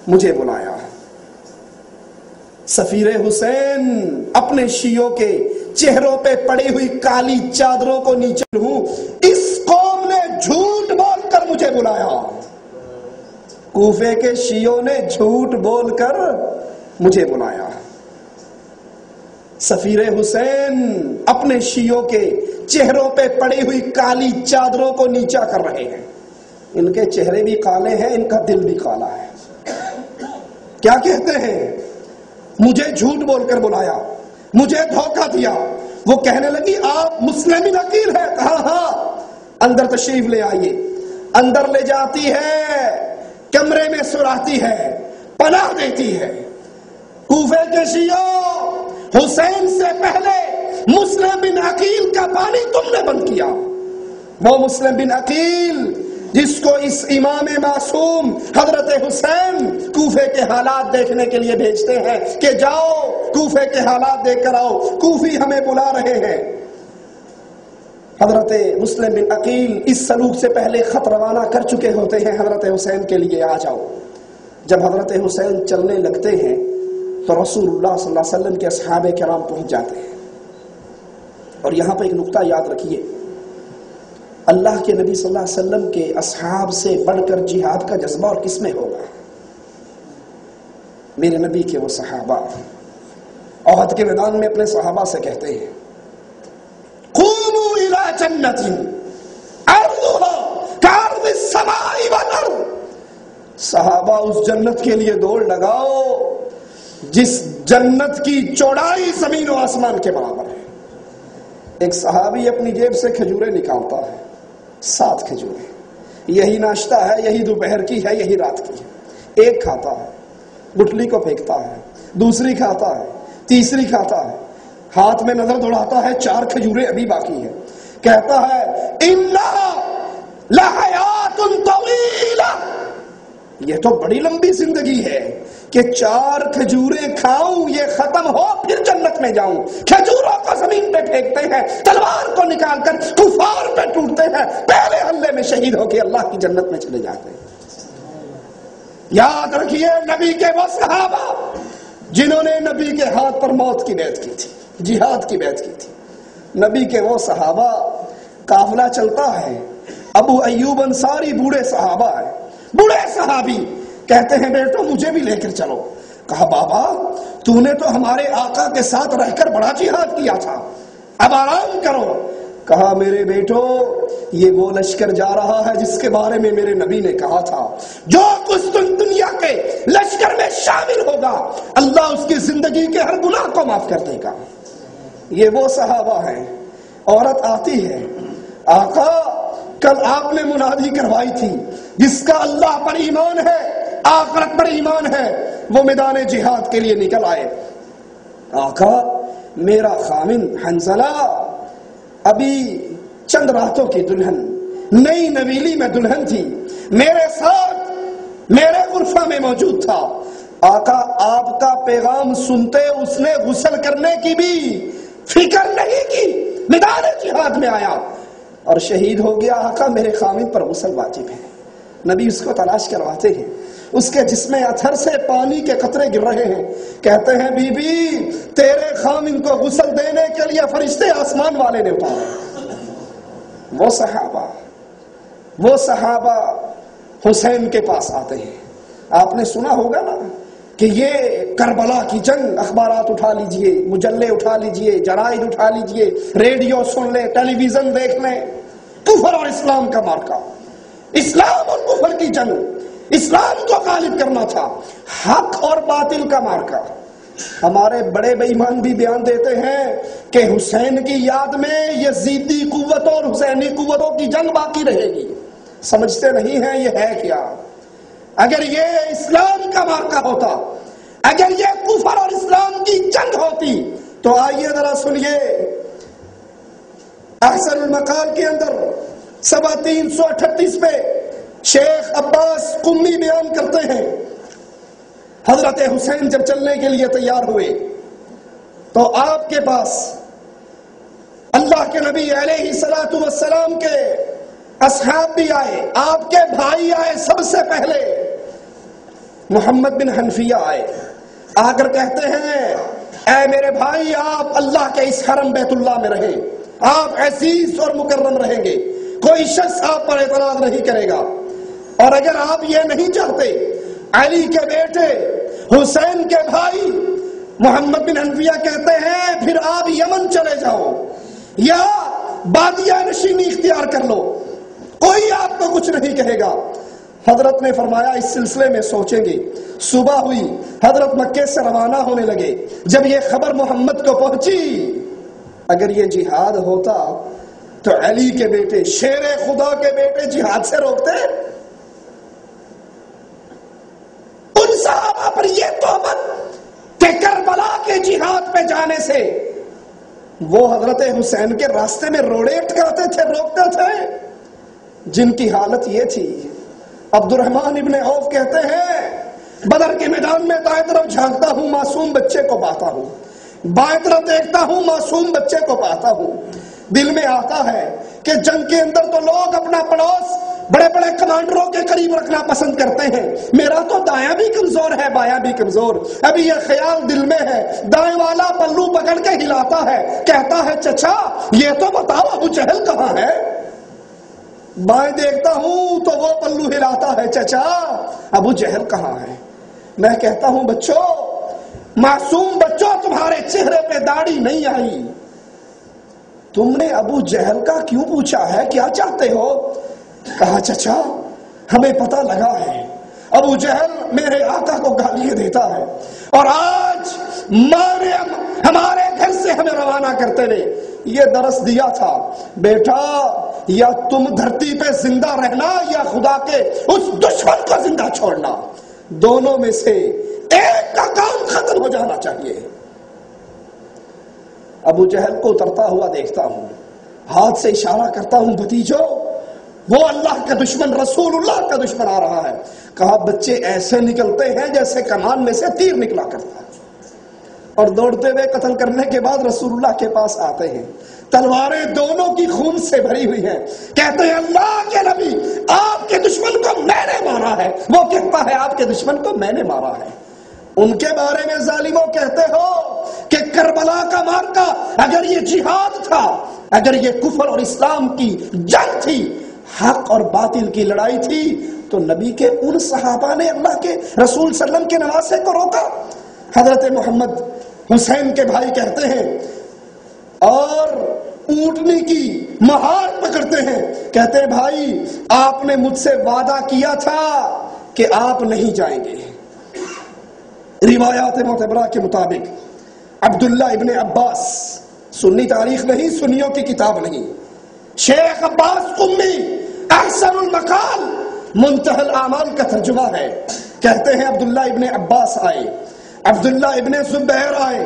مجھے بلایا۔ سفیر حسین اپنے شیعوں کے چہروں پہ پڑی ہوئی کالی چادروں کو نیچے ہوں، اس قوم نے جھوٹ بول کر مجھے بلایا، کوفے کے شیعوں نے جھوٹ بول کر مجھے بلایا۔ سفیر حسین اپنے شیعوں کے چہروں پہ پڑی ہوئی کالی چادروں کو نیچا کر رہے ہیں. ان کے چہرے بھی کالے ہیں، ان کا دل بھی کالا ہے. کیا کہتے ہیں؟ مجھے جھوٹ بول کر بلایا، مجھے دھوکہ دیا. وہ کہنے لگی آپ مسلم بن عقیل ہے؟ کہا ہاں. اندر تشریف لے آئیے. اندر لے جاتی ہے، کمرے میں سلاتی ہے، پناہ دیتی ہے. کوفے کے شیعوں، حسین سے پہلے مسلم بن عقیل کا پانی تم نے بند کیا. وہ مسلم بن عقیل جس کو اس امام معصوم حضرت حسین کوفے کے حالات دیکھنے کے لیے بھیجتے ہیں کہ جاؤ کوفے کے حالات دیکھ کر آؤ، کوفی ہمیں بلا رہے ہیں. حضرت مسلم بن عقیل اس سلوک سے پہلے خط روانہ کر چکے ہوتے ہیں حضرت حسین کے لیے، آ جاؤ. جب حضرت حسین چلنے لگتے ہیں تو رسول اللہ صلی اللہ علیہ وسلم کے اصحاب کرام پہنچ جاتے ہیں. اور یہاں پہ ایک نقطہ یاد رکھیے، اللہ کے نبی صلی اللہ علیہ وسلم کے اصحاب سے بڑھ کر جہاد کا جذبہ اور کس میں ہوگا؟ میرے نبی کے وہ صحابہ احد کے میدان میں اپنے صحابہ سے کہتے ہیں قوموا الى جنت عرضها كعرض السماء والارض. صحابہ اس جنت کے لیے دوڑ لگاؤ جس جنت کی چوڑائی زمین و آسمان کے برابر ہے. ایک صحابی اپنی جیب سے کھجوریں نکالتا ہے، 7 کھجوریں. یہی ناشتہ ہے، یہی دوپہر کی ہے، یہی رات کی ہے. ایک کھاتا ہے، گٹلی کو پھینکتا ہے، دوسری کھاتا ہے، تیسری کھاتا ہے، ہاتھ میں نظر دوڑاتا ہے، 4 کھجوریں ابھی باقی ہے. کہتا ہے انہا لحیات طویلہ، یہ تو بڑی لمبی زندگی ہے کہ 4 کھجوریں کھاؤں، یہ ختم ہو پھر جنت میں جاؤں. کھجوروں کو زمین پہ پھینکتے ہیں، تلوار کو نکال کر کفار پہ ٹوٹتے ہیں، پہلے حملے میں شہید ہو کے اللہ کی جنت میں چلے جاتے ہیں. یاد رکھیے نبی کے وہ صحابہ جنہوں نے نبی کے ہاتھ پر موت کی بیعت کی تھی، جہاد کی بیعت کی تھی. نبی کے وہ صحابہ، قافلہ چلتا ہے، ابو ایوب انصاری بوڑھے صحابہ ہے، بوڑھے صحابی کہتے ہیں بیٹو مجھے بھی لے کر چلو. کہا بابا تو نے تو ہمارے آقا کے ساتھ رہ کر بڑا جہاد کیا تھا، اب آرام کرو. کہا میرے بیٹو یہ وہ لشکر جا رہا ہے جس کے بارے میں میرے نبی نے کہا تھا جو کچھ دنیا کے لشکر میں شامل ہوگا اللہ اس کی زندگی کے ہر گناہ کو معاف کر دے گا. یہ وہ صحابہ ہیں. عورت آتی ہے، آقا کل آپ نے منادی کروائی تھی جس کا اللہ پر ایمان ہے، آخرت پر ایمان ہے، وہ میدان جہاد کے لیے نکل آئے. آقا میرا خامن حنزلہ ابھی چند راتوں کی دلہن، نئی نویلی میں دلہن تھی، میرے ساتھ میرے غرفہ میں موجود تھا. آقا آپ کا پیغام سنتے اس نے غسل کرنے کی بھی فکر نہیں کی، میدان جہاد میں آیا اور شہید ہو گیا. آقا میرے خامن پر غسل واجب ہے. نبی اس کو تلاش کرواتے ہیں، اس کے جسم اثر سے پانی کے قطرے گر رہے ہیں. کہتے ہیں بی بی تیرے خامن کو غسل دینے کے لیے فرشتے آسمان والے نے اتارے. وہ صحابہ حسین کے پاس آتے ہیں. آپ نے سنا ہوگا نا کہ یہ کربلا کی جنگ، اخبارات اٹھا لیجئے، مجلے اٹھا لیجئے، جرائد اٹھا لیجئے، ریڈیو سن لیں، ٹیلی ویژن دیکھ لیں، کفر اور اسلام کا مارکا، اسلام اور کفر کی جنگ، اسلام کو غالب کرنا تھا، حق اور باطل کا مارکا. ہمارے بڑے بے ایمان بھی بیان دیتے ہیں کہ حسین کی یاد میں یزیدی قوتوں اور حسینی قوتوں کی جنگ باقی رہے گی. سمجھتے نہیں ہیں یہ ہے کیا؟ اگر یہ اسلام کا مارکا ہوتا، اگر یہ کفر اور اسلام کی جنگ ہوتی تو آئیے ذرا سنیے احسن المقال کے اندر 338 پہ شیخ عباس قمی بیان کرتے ہیں حضرت حسین جب چلنے کے لیے تیار ہوئے تو آپ کے پاس اللہ کے نبی علیہ الصلوۃ والسلام کے اصحاب بھی آئے، آپ کے بھائی آئے. سب سے پہلے محمد بن حنفیہ آئے، آ کر کہتے ہیں اے میرے بھائی آپ اللہ کے اس حرم بیت اللہ میں رہیں، آپ عزیز اور مکرم رہیں گے، کوئی شخص آپ پر اعتراض نہیں کرے گا. اور اگر آپ یہ نہیں چاہتے علی کے بیٹے حسین کے بھائی محمد بن حنفیہ کہتے ہیں پھر آپ یمن چلے جاؤ یا بادیہ نشینی اختیار کر لو، کوئی آپ کو کچھ نہیں کہے گا۔ حضرت نے فرمایا اس سلسلے میں سوچیں گے۔ صبح ہوئی، حضرت مکے سے روانہ ہونے لگے۔ جب یہ خبر محمد کو پہنچی، اگر یہ جہاد ہوتا تو علی کے بیٹے، شیر خدا کے بیٹے جہاد سے روکتے؟ ان صحابہ پر یہ تہمت کہ کربلا کے جہاد پہ جانے سے وہ حضرت حسین کے راستے میں روڑے اٹکاتے تھے، روکتے تھے، جن کی حالت یہ تھی۔ عبد الرحمن ابن عوف کہتے ہیں بدر کے میدان میں دائیں طرف جھانکتا ہوں، معصوم بچے کو پاتا ہوں، بائیں طرف دیکھتا ہوں، معصوم بچے کو پاتا ہوں۔ دل میں آتا ہے کہ جنگ کے اندر تو لوگ اپنا پڑوس بڑے بڑے کمانڈروں کے قریب رکھنا پسند کرتے ہیں، میرا تو دایاں بھی کمزور ہے، بایاں بھی کمزور۔ ابھی یہ خیال دل میں ہے، دائیں والا پلو پکڑ کے ہلاتا ہے، کہتا ہے چچا یہ تو بتاؤ ابو جہل کہاں ہے؟ بائیں دیکھتا ہوں تو وہ پلو ہلاتا ہے، چچا ابو جہل کہاں ہے؟ میں کہتا ہوں بچوں، معصوم بچوں، تمہارے چہرے پہ داڑھی نہیں آئی، تم نے ابو جہل کا کیوں پوچھا ہے؟ کیا چاہتے ہو؟ کہا چچا ہمیں پتہ لگا ہے ابو جہل میرے آقا کو گالیاں دیتا ہے، اور آج ہمارے گھر سے ہمیں روانہ کرتے ہوئے یہ درس دیا تھا، بیٹا یا تم دھرتی پہ زندہ رہنا یا خدا کے اس دشمن کو زندہ چھوڑنا، دونوں میں سے ایک کا کام ختم ہو جانا چاہیے۔ ابو جہل کو اترتا ہوا دیکھتا ہوں، ہاتھ سے اشارہ کرتا ہوں بھتیجو وہ اللہ کا دشمن، رسول اللہ کا دشمن آ رہا ہے۔ کہا بچے ایسے نکلتے ہیں جیسے کمان میں سے تیر نکلا کرتا ہے، اور دوڑتے ہوئے قتل کرنے کے بعد رسول اللہ کے پاس آتے ہیں، تلواریں دونوں کی خون سے بھری ہوئی ہیں، کہتے ہیں اللہ کے نبی آپ کے دشمن کو میں نے مارا ہے، وہ کہتا ہے آپ کے دشمن کو میں نے مارا ہے۔ ان کے بارے میں ظالموں کہتے ہو کہ کربلا کا مارکا اگر یہ جہاد تھا، اگر یہ کفر اور اسلام کی جنگ تھی، حق اور باطل کی لڑائی تھی، تو نبی کے ان صحابہ نے اللہ کے رسول صلی اللہ علیہ وسلم کے نواسے کو روکا؟ حضرت محمد حسین کے بھائی کہتے ہیں اور اونٹنی کی مہار پکڑتے ہیں، کہتے ہیں بھائی آپ نے مجھ سے وعدہ کیا تھا کہ آپ نہیں جائیں گے۔ روایات معتبرہ کے مطابق عبداللہ ابن عباس، سنی تاریخ نہیں، سنیوں کی کتاب نہیں، شیخ عباس قمی احسن المقال منتہی الاعمال کا ترجمہ ہے، کہتے ہیں عبداللہ ابن عباس آئے، عبداللہ ابن زبیر آئے،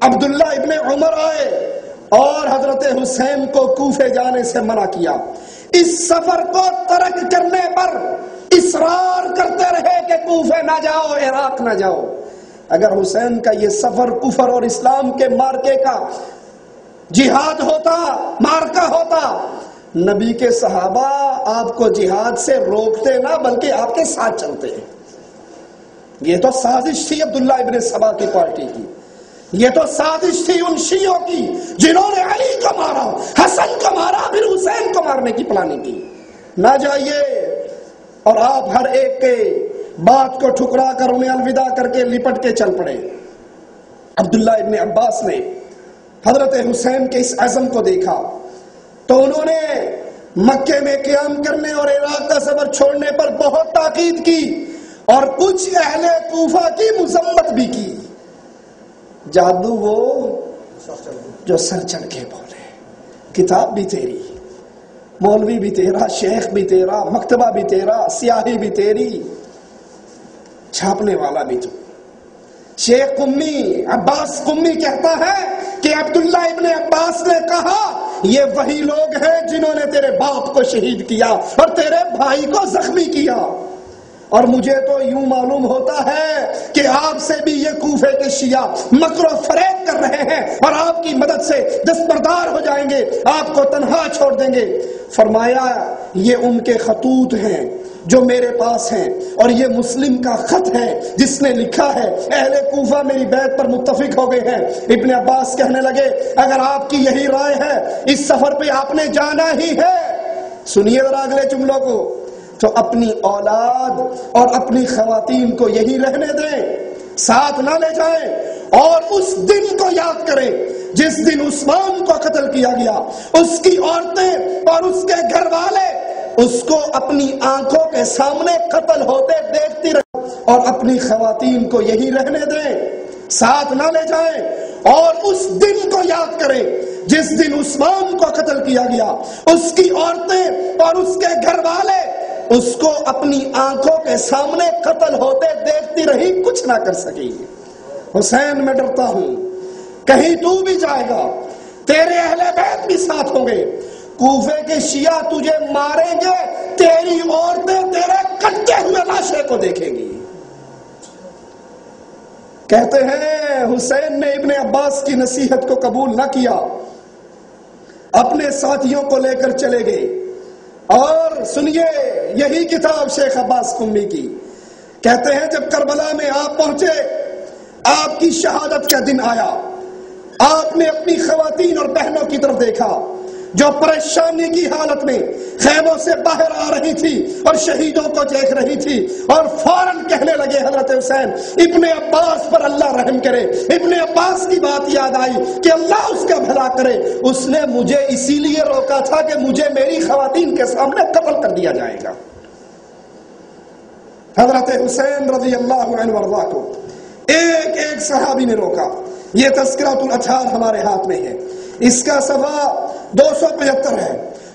عبداللہ ابن عمر آئے، اور حضرت حسین کو کوفے جانے سے منع کیا۔ اس سفر کو ترک کرنے پر اصرار کرتے رہے کہ کوفے نہ جاؤ، عراق نہ جاؤ۔ اگر حسین کا یہ سفر کفر اور اسلام کے مارکے کا جہاد ہوتا، مارکا ہوتا، نبی کے صحابہ آپ کو جہاد سے روکتے نہ بلکہ آپ کے ساتھ چلتے ہیں۔ یہ تو سازش تھی عبداللہ ابن سبا کی پارٹی کی، یہ تو سازش تھی ان شیعوں کی جنہوں نے علی کو مارا، حسن کو مارا، پھر حسین کو مارنے کی پلاننگ کی۔ نہ جائیے، اور آپ ہر ایک کے بات کو ٹھکرا کر انہیں الوداع کر کے لپٹ کے چل پڑے۔ عبداللہ ابن عباس نے حضرت حسین کے اس عزم کو دیکھا تو انہوں نے مکے میں قیام کرنے اور عراق کا سفر چھوڑنے پر بہت تاکید کی، اور کچھ اہل کوفہ کی مذمت بھی کی۔ جادو وہ جو سر چڑھ کے بولے، کتاب بھی تیری، مولوی بھی تیرا، شیخ بھی تیرا، مکتبہ بھی تیرا، سیاہی بھی تیری، چھاپنے والا بھی تو۔ شیخ قمی عباس قمی کہتا ہے کہ عبداللہ ابن عباس نے کہا یہ وہی لوگ ہیں جنہوں نے تیرے باپ کو شہید کیا اور تیرے بھائی کو زخمی کیا، اور مجھے تو یوں معلوم ہوتا ہے کہ آپ سے بھی یہ کوفے کے شیعہ مکر و فریب کر رہے ہیں اور آپ کی مدد سے دستبردار ہو جائیں گے، آپ کو تنہا چھوڑ دیں گے۔ فرمایا یہ ان کے خطوط ہیں جو میرے پاس ہیں، اور یہ مسلم کا خط ہے جس نے لکھا ہے اہل کوفہ میری بیعت پر متفق ہو گئے ہیں۔ ابن عباس کہنے لگے اگر آپ کی یہی رائے ہے، اس سفر پہ آپ نے جانا ہی ہے، سنیے ذرا اگلے جملوں کو، تو اپنی اولاد اور اپنی خواتین کو یہی رہنے دیں، ساتھ نہ لے جائیں، اور اس دن کو یاد کریں جس دن عثمان کو قتل کیا گیا، اس کی عورتیں اور اس کے گھر والے اس کو اپنی آنکھوں کے سامنے قتل ہوتے دیکھتی رہے، اور اپنی خواتین کو یہی رہنے دیں، ساتھ نہ لے جائیں۔ اور اس دن کو یاد کریں جس دن عثمان کو قتل کیا گیا، اس کی عورتیں اور اس کے گھر والے اس کو اپنی آنکھوں کے سامنے قتل ہوتے دیکھتی رہی، کچھ نہ کر سکی۔ حسین میں ڈرتا ہوں کہیں تو بھی جائے گا، تیرے اہل بیت بھی ساتھ ہوں گے، کوفے کے شیعہ تجھے ماریں گے، تیری عورتیں تیرے کٹے ہوئے لاشے کو دیکھیں گی۔ کہتے ہیں حسین نے ابن عباس کی نصیحت کو قبول نہ کیا، اپنے ساتھیوں کو لے کر چلے گئے۔ اور سنیے یہی کتاب شیخ عباس قمی کی، کہتے ہیں جب کربلا میں آپ پہنچے، آپ کی شہادت کا دن آیا، آپ نے اپنی خواتین اور بہنوں کی طرف دیکھا جو پریشانی کی حالت میں خیموں سے باہر آ رہی تھی اور شہیدوں کو دیکھ رہی تھی، اور فوراً کہنے لگے حضرت حسین ابن عباس پر اللہ رحم کرے۔ ابن عباس کی بات یاد آئی کہ اللہ اس کا بھلا کرے، اس نے مجھے اسی لیے روکا تھا کہ مجھے میری خواتین کے سامنے قتل کر دیا جائے گا۔ حضرت حسین رضی اللہ عنہ وارضاہ کو ایک ایک صحابی نے روکا۔ یہ تذکرۃ الاطہار ہمارے ہاتھ میں ہے، اس کا صفحہ 275 ہے۔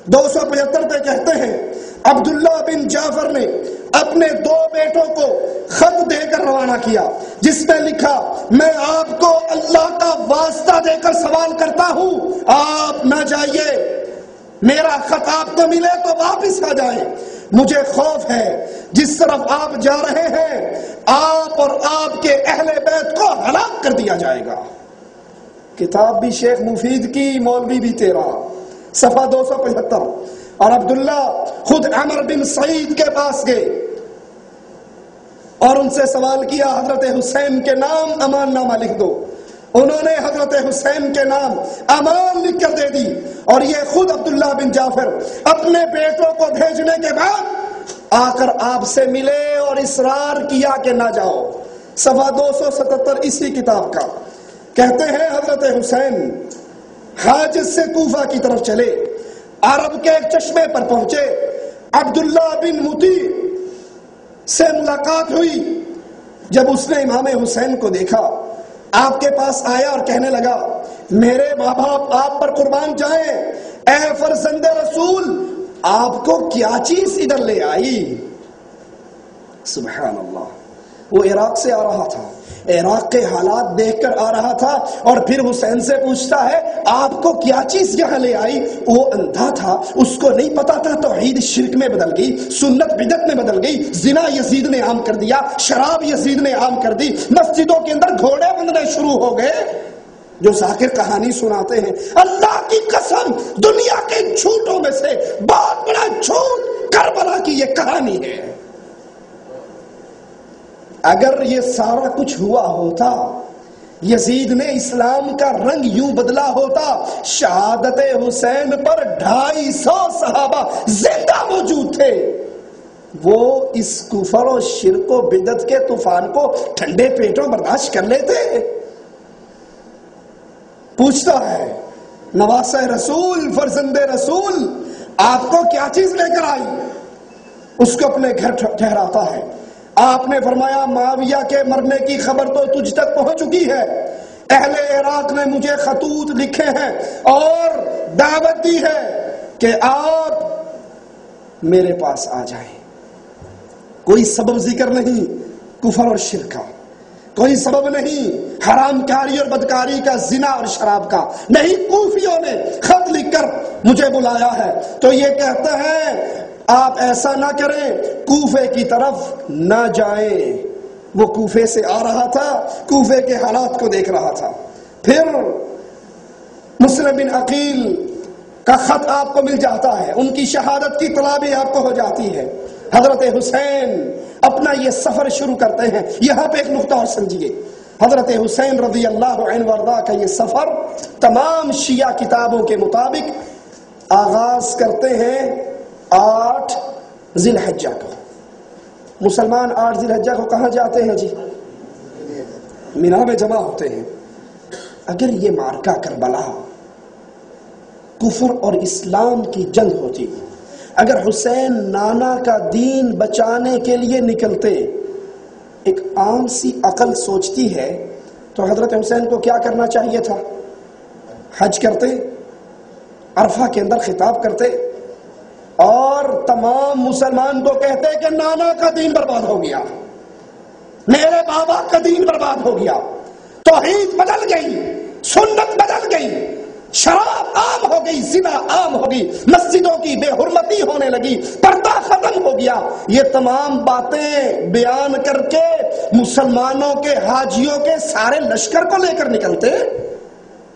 275 پہ کہتے ہیں عبداللہ بن جعفر نے اپنے 2 بیٹوں کو خط دے کر روانہ کیا، جس میں لکھا میں آپ کو اللہ کا واسطہ دے کر سوال کرتا ہوں، آپ نہ جائیے، میرا خط آپ کو ملے تو واپس آ جائیں، مجھے خوف ہے جس طرف آپ جا رہے ہیں آپ اور آپ کے اہل بیت کو ہلاک کر دیا جائے گا۔ کتاب بھی شیخ مفید کی، مولوی بھی تیرا، صفحہ 275۔ اور عبداللہ خود عمر بن سعید کے پاس گئے اور ان سے سوال کیا حضرت حسین کے نام امان نامہ لکھ دو۔ انہوں نے حضرت حسین کے نام امان لکھ کر دے دی، اور یہ خود عبداللہ بن جعفر اپنے بیٹوں کو بھیجنے کے بعد آ کر آپ سے ملے اور اصرار کیا کہ نہ جاؤ۔ صفحہ 277 اسی کتاب کا۔ کہتے ہیں حضرت حسین حاجز سے کوفہ کی طرف چلے، عرب کے ایک چشمے پر پہنچے، عبداللہ بن مطیع سے ملاقات ہوئی۔ جب اس نے امام حسین کو دیکھا، آپ کے پاس آیا اور کہنے لگا میرے ماں باپ آپ پر قربان جائیں، اے فرزند رسول آپ کو کیا چیز ادھر لے آئی؟ سبحان اللہ، وہ عراق سے آ رہا تھا، عراق کے حالات دیکھ کر آ رہا تھا، اور پھر حسین سے پوچھتا ہے آپ کو کیا چیز یہاں لے آئی؟ وہ اندھا تھا، اس کو نہیں پتا تھا توحید شرک میں بدل گئی، سنت بدعت میں بدل گئی، زنا یزید نے عام کر دیا، شراب یزید نے عام کر دی، مسجدوں کے اندر گھوڑے بندنے شروع ہو گئے۔ جو ذاکر کہانی سناتے ہیں، اللہ کی قسم دنیا کے جھوٹوں میں سے بہت بڑا جھوٹ کربلا کی یہ کہانی ہے۔ اگر یہ سارا کچھ ہوا ہوتا، یزید نے اسلام کا رنگ یوں بدلا ہوتا، شہادت حسین پر 250 صحابہ زندہ موجود تھے، وہ اس کفر و شرک و بدعت کے طوفان کو ٹھنڈے پیٹوں برداشت کر لیتے؟ پوچھتا ہے نواسہ رسول، فرزند رسول آپ کو کیا چیز لے کر آئی؟ اس کو اپنے گھر ٹھہراتا ہے۔ آپ نے فرمایا معاویہ کے مرنے کی خبر تو تجھ تک پہنچ چکی ہے، اہل عراق نے مجھے خطوط لکھے ہیں اور دعوت دی ہے کہ آپ میرے پاس آ جائیں۔ کوئی سبب ذکر نہیں کفر اور شرک کا، کوئی سبب نہیں حرام کاری اور بدکاری کا، زنا اور شراب کا نہیں۔ کوفیوں نے خط لکھ کر مجھے بلایا ہے، تو یہ کہتے ہیں آپ ایسا نہ کریں، کوفے کی طرف نہ جائیں۔ وہ کوفے سے آ رہا تھا، کوفے کے حالات کو دیکھ رہا تھا۔ پھر مسلم بن عقیل کا خط آپ کو مل جاتا ہے، ان کی شہادت کی اطلاع بھی آپ کو ہو جاتی ہے۔ حضرت حسین اپنا یہ سفر شروع کرتے ہیں۔ یہاں پہ ایک نقطہ اور سمجھیے، حضرت حسین رضی اللہ عنہ وارضاہ کا یہ سفر تمام شیعہ کتابوں کے مطابق آغاز کرتے ہیں 8 ذی الحجہ کو۔ مسلمان 8 ذی الحجہ کو کہاں جاتے ہیں جی؟ مینا میں جمع ہوتے ہیں. اگر یہ معرکہ کربلا کفر اور اسلام کی جنگ ہوتی، اگر حسین نانا کا دین بچانے کے لیے نکلتے، ایک عام سی عقل سوچتی ہے تو حضرت حسین کو کیا کرنا چاہیے تھا؟ حج کرتے، عرفہ کے اندر خطاب کرتے اور تمام مسلمان کو کہتے کہ نانا کا دین برباد ہو گیا، میرے بابا کا دین برباد ہو گیا، توحید بدل گئی، سنت بدل گئی، شراب عام ہو گئی، زنا عام ہو گئی، مسجدوں کی بے حرمتی ہونے لگی، پردہ ختم ہو گیا. یہ تمام باتیں بیان کر کے مسلمانوں کے حاجیوں کے سارے لشکر کو لے کر نکلتے.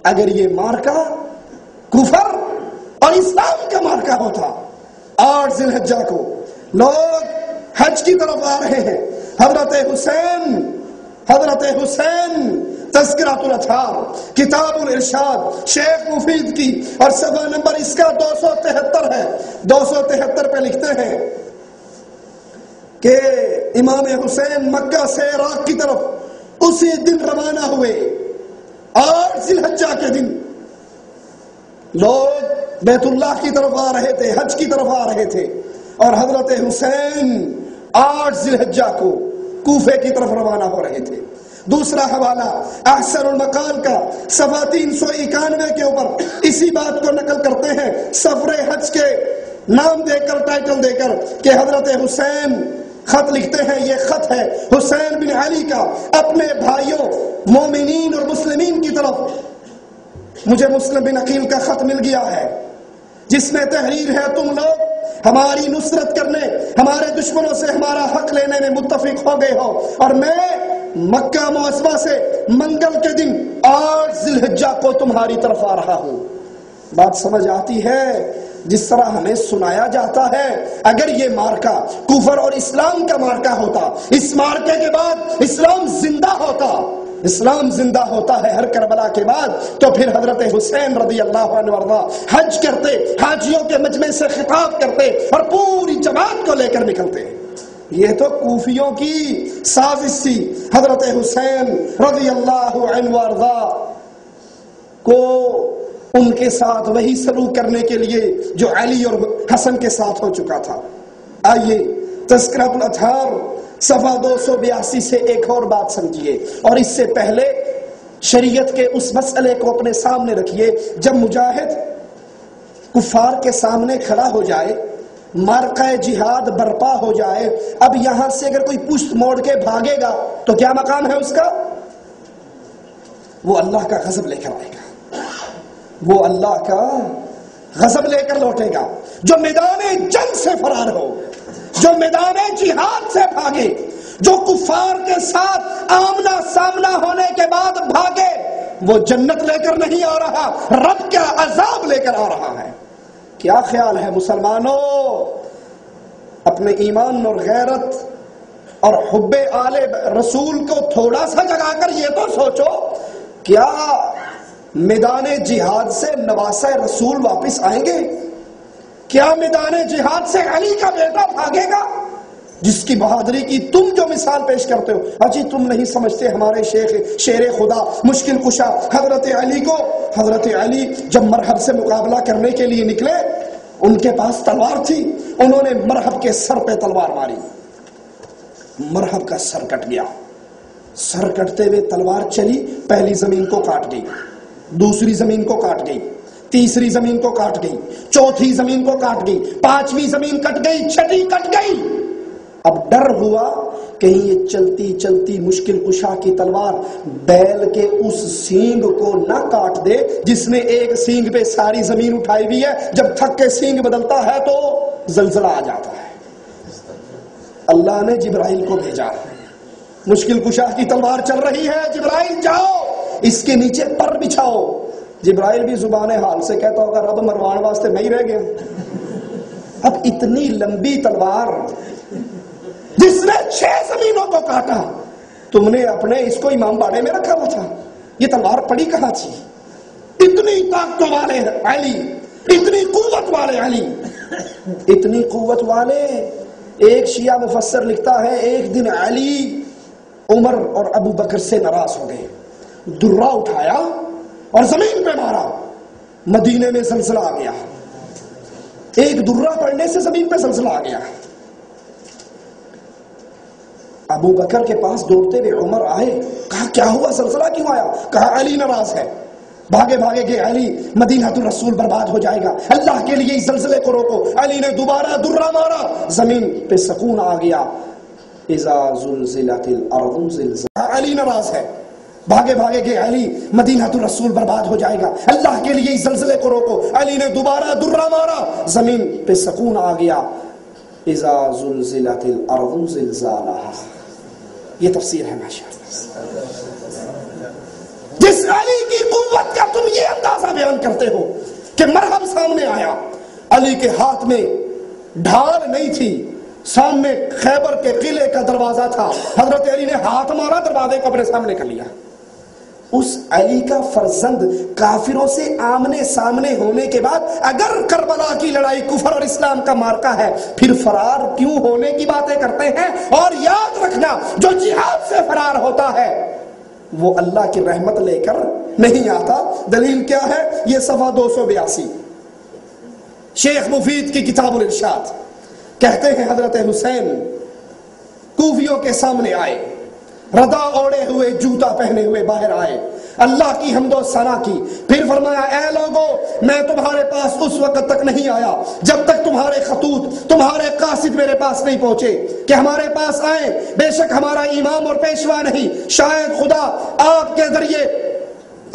اگر یہ مارکا کفر اور اسلام کا مارکا ہوتا، 8 ذی الحجہ کو لوگ حج کی طرف آ رہے ہیں، حضرت حسین تذکرۃ الاطہار کتاب الارشاد شیخ مفید کی اور صفحہ نمبر اس کا 273 ہے. 273 پہ لکھتے ہیں کہ امام حسین مکہ سے عراق کی طرف اسی دن روانہ ہوئے، 8 ذی الحجہ کے دن. لوگ بیت اللہ کی طرف آ رہے تھے، حج کی طرف آ رہے تھے، اور حضرت حسین 8 ذی الحجہ کو کوفے کی طرف روانہ ہو رہے تھے. دوسرا حوالہ احسن المقال کا صفحہ 391 کے اوپر اسی بات کو نقل کرتے ہیں، سفر حج کے نام دے کر، ٹائٹل دے کر، کہ حضرت حسین خط لکھتے ہیں. یہ خط ہے حسین بن علی کا اپنے بھائیوں مومنین اور مسلمین کی طرف. مجھے مسلم بن عقیل کا خط مل گیا ہے جس میں تحریر ہے، تم لوگ ہماری نصرت کرنے، ہمارے دشمنوں سے ہمارا حق لینے میں متفق ہو گئے ہو، اور میں مکہ معظمہ سے منگل کے دن 8 ذی الحجہ کو تمہاری طرف آ رہا ہوں. بات سمجھ آتی ہے؟ جس طرح ہمیں سنایا جاتا ہے، اگر یہ مارکا کفر اور اسلام کا مارکا ہوتا، اس مارکے کے بعد اسلام زندہ ہوتا، اسلام زندہ ہوتا ہے ہر کربلا کے بعد، تو پھر حضرت حسین رضی اللہ عنہ وارضا حج کرتے، حاجیوں کے مجمع سے خطاب کرتے اور پوری جماعت کو لے کر نکلتے. یہ تو کوفیوں کی سازش تھی. حضرت حسین رضی اللہ عنہ وارضا کو ان کے ساتھ وہی سلوک کرنے کے لیے جو علی اور حسن کے ساتھ ہو چکا تھا. آئیے تذکرۃ الاطہار صفحہ 282 سے ایک اور بات سمجھیے، اور اس سے پہلے شریعت کے اس مسئلے کو اپنے سامنے رکھیے. جب مجاہد کفار کے سامنے کھڑا ہو جائے، مارکہ جہاد برپا ہو جائے، اب یہاں سے اگر کوئی پشت موڑ کے بھاگے گا تو کیا مقام ہے اس کا؟ وہ اللہ کا غضب لے کر آئے گا، وہ اللہ کا غضب لے کر لوٹے گا. جو میدان جنگ سے فرار ہو، جو میدان جہاد سے بھاگے، جو کفار کے ساتھ آمنا سامنا ہونے کے بعد بھاگے، وہ جنت لے کر نہیں آ رہا، رب کا عذاب لے کر آ رہا ہے. کیا خیال ہے مسلمانوں؟ اپنے ایمان اور غیرت اور حب آل رسول کو تھوڑا سا جگا کر یہ تو سوچو، کیا میدان جہاد سے نواسہ رسول واپس آئیں گے؟ کیا میدان جہاد سے علی کا بیٹا بھاگے گا جس کی بہادری کی تم جو مثال پیش کرتے ہو؟ اجی تم نہیں سمجھتے ہمارے شیخ شیر خدا مشکل کشا حضرت علی کو؟ حضرت علی جب مرحب سے مقابلہ کرنے کے لیے نکلے، ان کے پاس تلوار تھی، انہوں نے مرحب کے سر پہ تلوار ماری، مرحب کا سر کٹ گیا. سر کٹتے ہوئے تلوار چلی، پہلی زمین کو کاٹ گئی، دوسری زمین کو کاٹ گئی، تیسری زمین کو کاٹ گئی، چوتھی زمین کو کاٹ گئی، پانچویں زمین کٹ گئی، چھٹی کٹ گئی. اب ڈر ہوا کہیں یہ چلتی چلتی مشکل کشا کی تلوار بیل کے اس سینگ کو نہ کاٹ دے جس نے ایک سینگ پہ ساری زمین اٹھائی ہوئی ہے. جب تھک کے سینگ بدلتا ہے تو زلزلہ آ جاتا ہے. اللہ نے جبرائیل کو بھیجا، مشکل کشا کی تلوار چل رہی ہے، جبرائیل جاؤ اس کے نیچے پر بچھاؤ. جبرائیل بھی زبان حال سے کہتا ہوگا رب مروان واسطے میں ہی رہ گیا. اب اتنی لمبی تلوار جس نے 6 زمینوں کو کاٹا، تم نے اپنے اس کو امام باڑے میں رکھا ہوا تھا. یہ تلوار پڑی کہاں تھی؟ اتنی طاقت والے علی، اتنی قوت والے علی، اتنی قوت والے. ایک شیعہ مفسر لکھتا ہے ایک دن علی عمر اور ابو بکر سے ناراض ہو گئے، درہ اٹھایا اور زمین پہ مارا، مدینے میں زلزلہ آ گیا، ایک درہ پڑنے سے زمین پہ زلزلہ آ گیا۔ ابو بکر کے پاس دوڑتے ہوئے عمر آئے، کہا کیا ہوا، زلزلہ کیوں آیا؟ کہا علی ناراض ہے۔ بھاگے بھاگے گئے، علی مدینہ الرسول برباد ہو جائے گا، اللہ کے لیے اس زلزلے کو روکو۔ علی نے دوبارہ درہ مارا، زمین پہ سکون آ گیا۔ اذا زلزلت الارض زلزالها، علی ناراض ہے، بھاگے بھاگے گئے، علی مدینہ الرسول برباد ہو جائے گا، اللہ کے لیے اس زلزلے کو روکو۔ علی نے دوبارہ درہ مارا، زمین پہ سکون آ گیا۔ اذا زلزلت الارض زلزالها، یہ تفسیر ہے ماشاءاللہ۔ جس علی کی قوت کا تم یہ اندازہ بیان کرتے ہو کہ مرہم سامنے آیا، علی کے ہاتھ میں ڈھال نہیں تھی، سامنے خیبر کے قلعے کا دروازہ تھا، حضرت علی نے ہاتھ مارا، دروازے کو اپنے سامنے کر لیا۔ اس علی کا فرزند کافروں سے آمنے سامنے ہونے کے بعد اگر کربلا کی لڑائی کفر اور اسلام کا مارکا ہے، پھر فرار کیوں ہونے کی باتیں کرتے ہیں؟ اور یاد رکھنا، جو جہاد سے فرار ہوتا ہے وہ اللہ کی رحمت لے کر نہیں آتا۔ دلیل کیا ہے؟ یہ صفحہ 282 شیخ مفید کی کتاب الارشاد، کہتے ہیں حضرت حسین کوفیوں کے سامنے آئے، ردا اوڑے ہوئے، جوتا پہنے ہوئے باہر آئے، اللہ کی حمد و ثنا کی، پھر فرمایا اے لوگو، میں تمہارے پاس اس وقت تک نہیں آیا جب تک تمہارے خطوط، تمہارے قاصد میرے پاس نہیں پہنچے کہ ہمارے پاس آئیں، بے شک ہمارا امام اور پیشوا نہیں، شاید خدا آپ کے ذریعے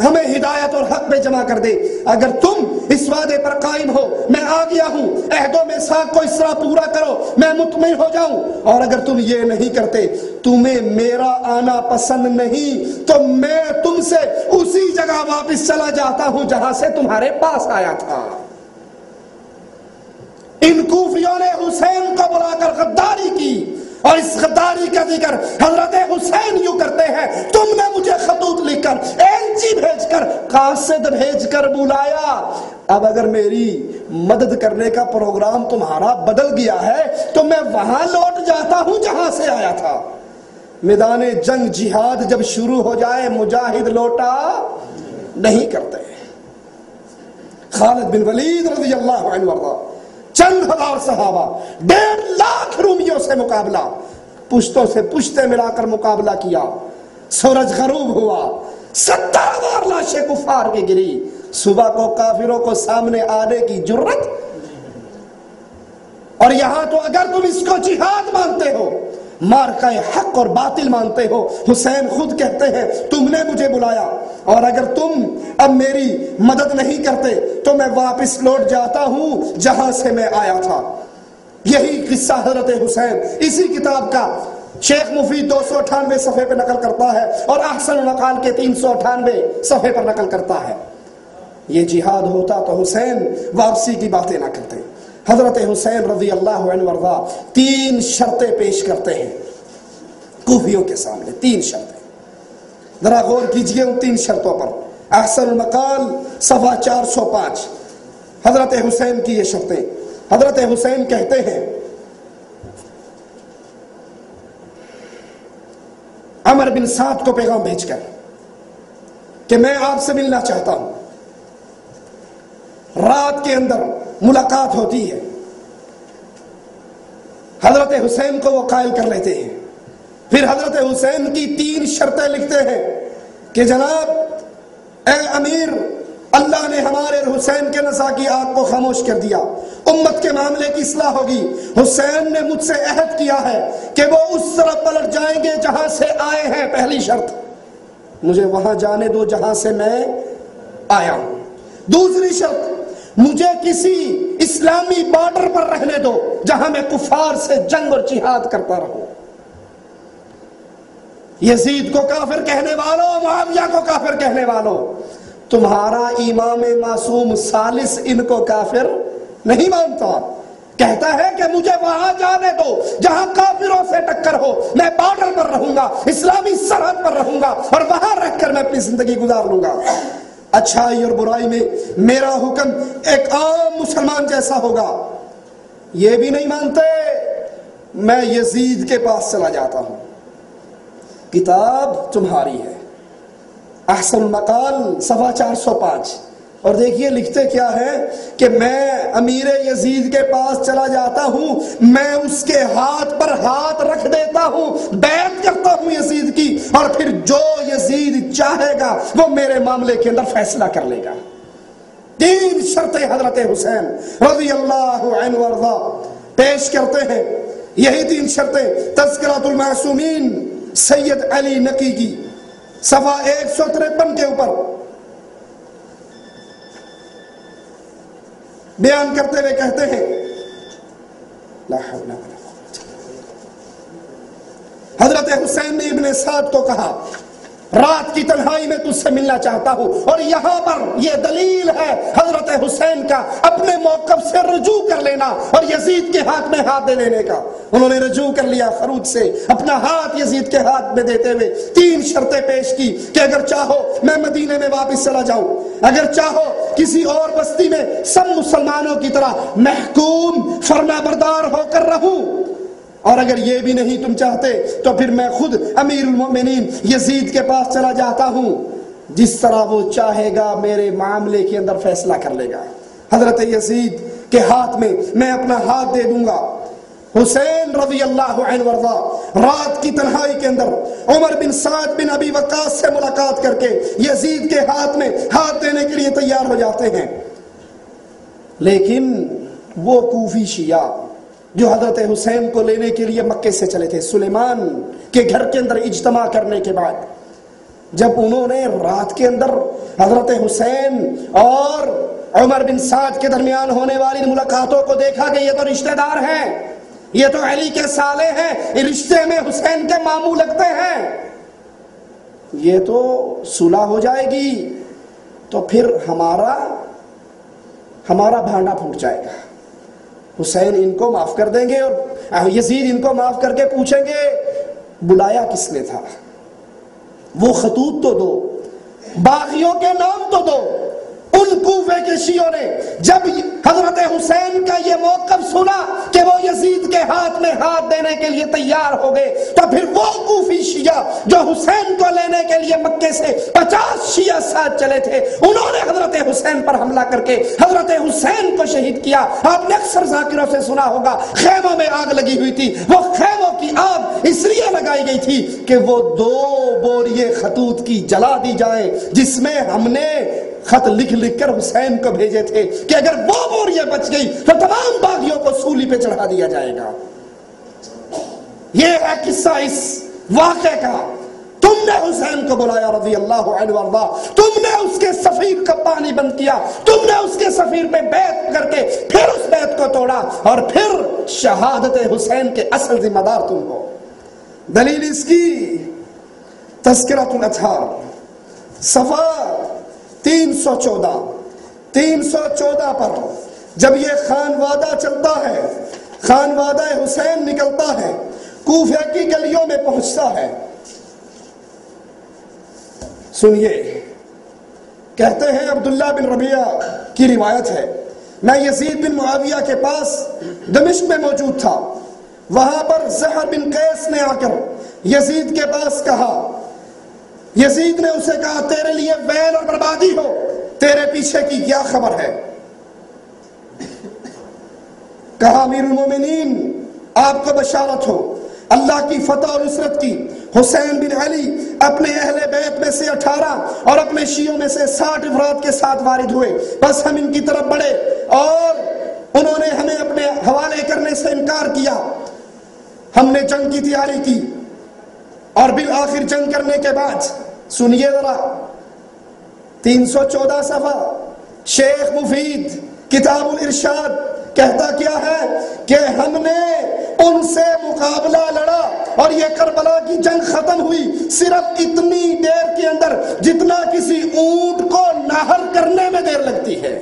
ہمیں ہدایت اور حق میں جمع کر دے۔ اگر تم اس وعدے پر قائم ہو، میں آ گیا ہوں، عہد و میثاق کو اس طرح پورا کرو، میں مطمئن ہو جاؤں، اور اگر تم یہ نہیں کرتے، تمہیں میرا آنا پسند نہیں، تو میں تم سے اسی جگہ واپس چلا جاتا ہوں جہاں سے تمہارے پاس آیا تھا۔ ان کوفیوں نے حسین کو بلا کر غداری کی، اور اس غداری کا ذکر حضرت حسین یوں کرتے ہیں، تم نے مجھے خطوط لکھ کر، ایلچی بھیج کر، قاصد بھیج کر بلایا، اب اگر میری مدد کرنے کا پروگرام تمہارا بدل گیا ہے تو میں وہاں لوٹ جاتا ہوں جہاں سے آیا تھا۔ میدان جنگ جہاد جب شروع ہو جائے، مجاہد لوٹا نہیں کرتے۔ خالد بن ولید رضی اللہ عنہ وارضہ، چند ہزار صحابہ، 1.5 لاکھ رومیوں سے مقابلہ، پشتوں سے پشتے ملا کر مقابلہ کیا، سورج غروب ہوا، 70,000 لاشیں کفار کی گری، صبح کو کافروں کو سامنے آنے کی جرت، اور یہاں تو اگر تم اس کو جہاد مانتے ہو، مارکہ حق اور باطل مانتے ہو، حسین خود کہتے ہیں تم نے مجھے بلایا، اور اگر تم اب میری مدد نہیں کرتے تو میں واپس لوٹ جاتا ہوں جہاں سے میں آیا تھا۔ یہی قصہ حضرت حسین اسی کتاب کا شیخ مفید 298 صفحے پر نقل کرتا ہے، اور احسن المقال کے 398 صفحے پر نقل کرتا ہے۔ یہ جہاد ہوتا تو حسین واپسی کی باتیں نہ کرتے۔ حضرت حسین رضی اللہ عنہ وارضہ 3 شرطیں پیش کرتے ہیں کوفیوں کے سامنے، 3 شرطیں، ذرا غور کیجئے ان 3 شرطوں پر۔ احسن المقال صفحہ 405 حضرت حسین کی یہ شرطیں۔ حضرت حسین کہتے ہیں عمر بن سعد کو پیغام بھیج کر کہ میں آپ سے ملنا چاہتا ہوں، رات کے اندر ملاقات ہوتی ہے۔ حضرت حسین کو وہ قائل کر لیتے ہیں، پھر حضرت حسین کی 3 شرطیں لکھتے ہیں کہ جناب اے امیر، اللہ نے ہمارے حسین کے نزا کی آگ کو خاموش کر دیا، امت کے معاملے کی اصلاح ہوگی، حسین نے مجھ سے عہد کیا ہے کہ وہ اس طرف پلٹ جائیں گے جہاں سے آئے ہیں، پہلی شرط مجھے وہاں جانے دو جہاں سے میں آیا ہوں۔ دوسری شرط مجھے کسی اسلامی بارڈر پر رہنے دو جہاں میں کفار سے جنگ اور جہاد کرتا رہوں۔ یزید کو کافر کہنے والوں، معاویہ کو کافر کہنے والوں، تمہارا امام معصوم ثالث ان کو کافر نہیں مانتا، کہتا ہے کہ مجھے وہاں جانے دو جہاں کافروں سے ٹکر ہو، میں بارڈر پر رہوں گا، اسلامی سرحد پر رہوں گا، اور وہاں رہ کر میں اپنی زندگی گزار لوں گا۔ اچھائی اور برائی میں میرا حکم ایک عام مسلمان جیسا ہوگا۔ یہ بھی نہیں مانتے، میں یزید کے پاس چلا جاتا ہوں، کتاب تمہاری ہے۔ احسن المقال صفحہ 405۔ اور دیکھیے لکھتے کیا ہے کہ میں امیر یزید کے پاس چلا جاتا ہوں، میں اس کے ہاتھ پر ہاتھ رکھ دیتا ہوں، بیعت کرتا ہوں یزید کی، اور پھر جو یزید چاہے گا وہ میرے معاملے کے اندر فیصلہ کر لے گا۔ 3 شرطیں حضرت حسین رضی اللہ عنہ وارضا پیش کرتے ہیں۔ یہی 3 شرطیں تذکرۃ المعصومین سید علی نقی کی صفحہ 153 کے اوپر بیان کرتے ہوئے کہتے ہیں، لا حول ولا قوت۔ حضرت حسین نے ابن سعد کو کہا رات کی تنہائی میں تجھ سے ملنا چاہتا ہوں، اور یہاں پر یہ دلیل ہے حضرت حسین کا اپنے موقف سے رجوع کر لینا اور یزید کے ہاتھ میں ہاتھ دے دینے کا۔ انہوں نے رجوع کر لیا خروج سے، اپنا ہاتھ یزید کے ہاتھ میں دیتے ہوئے 3 شرطیں پیش کی کہ اگر چاہو میں مدینے میں واپس چلا جاؤں، اگر چاہو کسی اور بستی میں سب مسلمانوں کی طرح محکوم فرما بردار ہو کر رہوں، اور اگر یہ بھی نہیں تم چاہتے تو پھر میں خود امیر المؤمنین یزید کے پاس چلا جاتا ہوں، جس طرح وہ چاہے گا میرے معاملے کے اندر فیصلہ کر لے گا۔ حضرت یزید کے ہاتھ میں اپنا ہاتھ دے دوں گا۔ حسین رضی اللہ عنہ وارضا رات کی تنہائی کے اندر عمر بن سعد بن ابی وقاص سے ملاقات کر کے یزید کے ہاتھ میں ہاتھ دینے کے لیے تیار ہو جاتے ہیں، لیکن وہ کوفی شیعہ جو حضرت حسین کو لینے کے لیے مکے سے چلے تھے، سلیمان کے گھر کے اندر اجتماع کرنے کے بعد جب انہوں نے رات کے اندر حضرت حسین اور عمر بن سعد کے درمیان ہونے والی ملاقاتوں کو دیکھا کہ یہ تو رشتہ دار ہیں، یہ تو علی کے سالے ہیں، رشتے میں حسین کے ماموں لگتے ہیں، یہ تو صلح ہو جائے گی تو پھر ہمارا بھانڈا پھوٹ جائے گا، حسین ان کو معاف کر دیں گے اور یزید ان کو معاف کر کے پوچھیں گے بلایا کس نے تھا، وہ خطوط تو دو، باغیوں کے نام تو دو۔ ان کوفے کے شیعوں نے جب حضرت حسین کا یہ موقف سنا کہ وہ یزید کے ہاتھ میں ہاتھ دینے کے لیے تیار ہو گئے، تو پھر وہ کوفی شیعہ جو حسین کو لینے کے لیے مکے سے 50 شیعہ ساتھ چلے تھے، انہوں نے حضرت حسین پر حملہ کر کے حضرت حسین کو شہید کیا۔ آپ نے اکثر ذاکروں سے سنا ہوگا خیموں میں آگ لگی ہوئی تھی، وہ خیموں کی آگ اس لیے لگائی گئی تھی کہ وہ 2 بوریے خطوط کی جلا دی جائے، جس میں ہم نے خط لکھ کر حسین کو بھیجے تھے کہ اگر وہ بوریاں بچ گئی تو تمام باغیوں کو سولی پہ چڑھا دیا جائے گا۔ یہ ہے قصہ اس واقعے کا۔ تم نے حسین کو بلایا رضی اللہ عنہ وارضا، تم نے اس کے سفیر کا پانی بند کیا، تم نے اس کے سفیر پہ بیعت کر کے پھر اس بیعت کو توڑا، اور پھر شہادت حسین کے اصل ذمہ دار تم ہو۔ دلیل اس کی تذکرۃ الاطہار صفحہ 314 پر جب یہ خانوادہ چلتا ہے، خانوادہ حسین نکلتا ہے، کوفہ کی گلیوں میں پہنچتا ہے، سنیے کہتے ہیں عبداللہ بن ربیعہ کی روایت ہے، میں یزید بن معاویہ کے پاس دمشق میں موجود تھا، وہاں پر زہر بن قیس نے آ کر یزید کے پاس کہا، یزید نے اسے کہا تیرے لیے ویل اور بربادی ہو، تیرے پیچھے کی کیا خبر ہے؟ کہا امیر المومنین آپ کو بشارت ہو اللہ کی فتح اور نصرت کی، حسین بن علی اپنے اہل بیت میں سے 18 اور اپنے شیعوں میں سے 60 افراد کے ساتھ وارد ہوئے، بس ہم ان کی طرف بڑھے اور انہوں نے ہمیں اپنے حوالے کرنے سے انکار کیا، ہم نے جنگ کی تیاری کی، اور بالآخر جنگ کرنے کے بعد سنیے ذرا 314 صفحہ شیخ مفید کتاب الارشاد کہتا کیا ہے کہ ہم نے ان سے مقابلہ لڑا اور یہ کربلا کی جنگ ختم ہوئی صرف اتنی دیر کے اندر جتنا کسی اونٹ کو نہر کرنے میں دیر لگتی ہے۔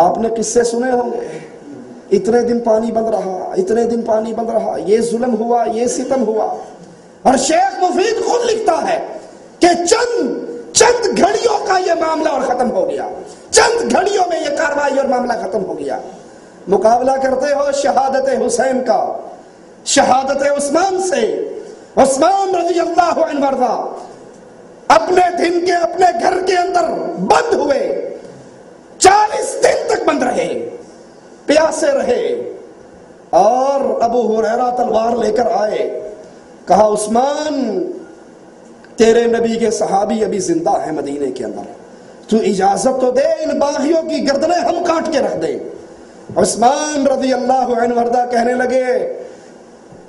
آپ نے قصے سنے ہوں گے، اتنے دن پانی بند رہا، اتنے دن پانی بند رہا، یہ ظلم ہوا، یہ ستم ہوا، اور شیخ مفید خود لکھتا ہے کہ چند گھڑیوں کا یہ معاملہ اور ختم ہو گیا، چند گھڑیوں میں یہ کارروائی اور معاملہ ختم ہو گیا۔ مقابلہ کرتے ہو شہادت حسین کا، شہادت عثمان سے، عثمان رضی اللہ عنہ وارضا اپنے دن کے اپنے گھر کے اندر بند ہوئے، 40 دن تک بند رہے، پیاسے رہے، اور ابو ہریرہ تلوار لے کر آئے، کہا عثمان تیرے نبی کے صحابی ابھی زندہ ہیں مدینے کے اندر، تو اجازت تو دے ان باغیوں کی گردنیں ہم کاٹ کے رکھ دیں۔ عثمان رضی اللہ عنہ وارضا کہنے لگے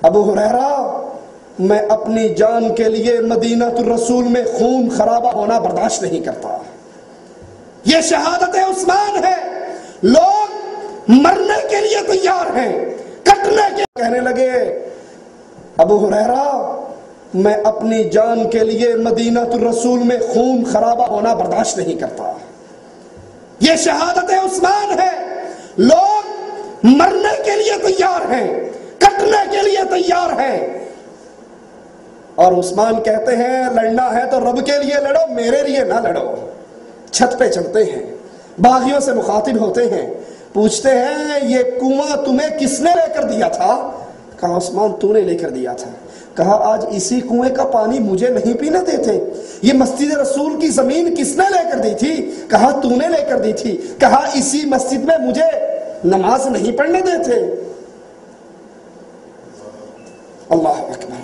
ابو ہریرہ میں اپنی جان کے لیے مدینہ الرسول میں خون خرابہ ہونا برداشت نہیں کرتا، یہ شہادت عثمان ہے، لوگ مرنے کے لیے تیار ہیں، کٹنے کے کہنے لگے ابو ہریرہ میں اپنی جان کے لیے مدینہ الرسول میں خون خرابہ ہونا برداشت نہیں کرتا، یہ شہادت عثمان ہے، لوگ مرنے کے لیے تیار ہیں، کٹنے کے لیے تیار ہیں، اور عثمان کہتے ہیں لڑنا ہے تو رب کے لیے لڑو، میرے لیے نہ لڑو۔ چھت پہ چڑھتے ہیں، باغیوں سے مخاطب ہوتے ہیں، پوچھتے ہیں یہ کنواں تمہیں کس نے لے کر دیا تھا؟ کہا عثمان تو نے لے کر دیا تھا۔ کہا آج اسی کنویں کا پانی مجھے نہیں پینے دیتے، یہ مسجد رسول کی زمین کس نے لے کر دی تھی؟ کہا تو نے لے کر دی تھی۔ کہا اسی مسجد میں مجھے نماز نہیں پڑھنے دیتے۔ اللہ اکبر۔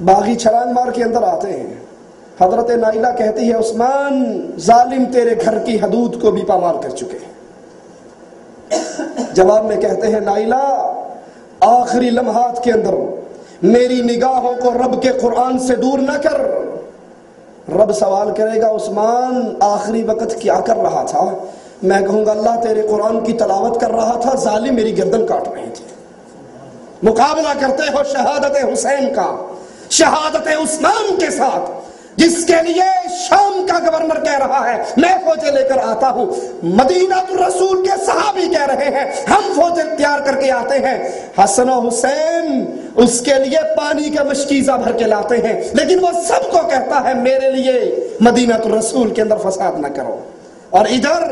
باغی چھلانگ مار کے اندر آتے ہیں، حضرت نائلہ کہتی ہے عثمان ظالم تیرے گھر کی حدود کو بھی پامال کر چکے ہیں۔ جواب میں کہتے ہیں نائلہ آخری لمحات کے اندر میری نگاہوں کو رب کے قرآن سے دور نہ کر۔ رب سوال کرے گا عثمان آخری وقت کیا کر رہا تھا؟ میں کہوں گا اللہ تیرے قرآن کی تلاوت کر رہا تھا، ظالم میری گردن کاٹ رہے تھے۔ مقابلہ کرتے ہو شہادت حسین کا شہادت عثمان کے ساتھ، جس کے لیے شام کا گورنر کہہ رہا ہے میں فوجیں لے کر آتا ہوں، مدینہ الرسول کے صحابی کہہ رہے ہیں ہم فوجیں تیار کر کے آتے ہیں، حسن و حسین اس کے لیے پانی کا مشکیزہ بھر کے لاتے ہیں، لیکن وہ سب کو کہتا ہے میرے لیے مدینہ الرسول کے اندر فساد نہ کرو۔ اور ادھر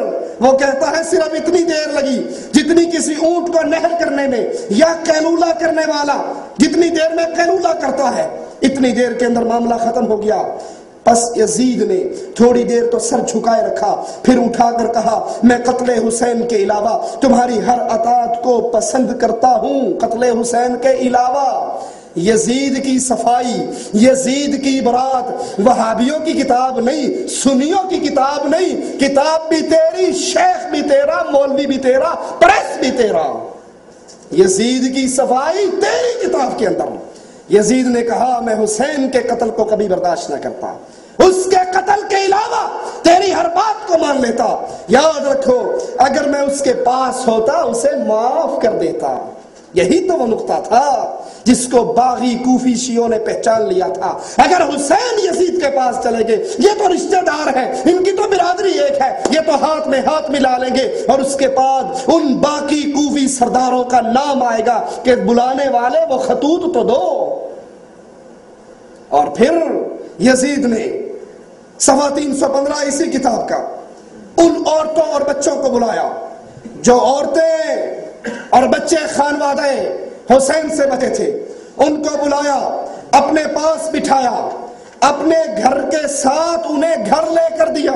وہ کہتا ہے صرف اتنی دیر لگی جتنی کسی اونٹ کو نہر کرنے میں یا قیلولہ کرنے والا جتنی دیر میں قیلولہ کرتا ہے، اتنی دیر کے اندر معاملہ ختم ہو گیا۔ پس یزید نے تھوڑی دیر تو سر جھکائے رکھا، پھر اٹھا کر کہا میں قتل حسین کے علاوہ تمہاری ہر اطاعت کو پسند کرتا ہوں، قتل حسین کے علاوہ۔ یزید کی صفائی، یزید کی برات وہابیوں کی کتاب نہیں، سنیوں کی کتاب نہیں، کتاب بھی تیری، شیخ بھی تیرا، مولوی بھی تیرا، پریس بھی تیرا۔ یزید کی صفائی تیری کتاب کے اندر۔ یزید نے کہا میں حسین کے قتل کو کبھی برداشت نہ کرتا، اس کے قتل کے علاوہ تیری ہر بات کو مان لیتا، یاد رکھو اگر میں اس کے پاس ہوتا اسے معاف کر دیتا۔ یہی تو وہ نقطہ تھا جس کو باغی کوفی شیعوں نے پہچان لیا تھا۔ اگر حسین یزید کے پاس چلے گئے، یہ تو رشتہ دار ہیں، ان کی تو برادری ایک ہے، یہ تو ہاتھ میں ہاتھ ملا لیں گے، اور اس کے بعد ان باقی کوفی سرداروں کا نام آئے گا کہ بلانے والے وہ خطوط تو دو۔ اور پھر یزید نے صفحہ 315 اسی کتاب کا ان عورتوں اور بچوں کو بلایا جو عورتیں اور بچے خانوادہ حسین سے بچے تھے، ان کو بلایا، اپنے پاس بٹھایا، اپنے گھر کے ساتھ انہیں گھر لے کر دیا،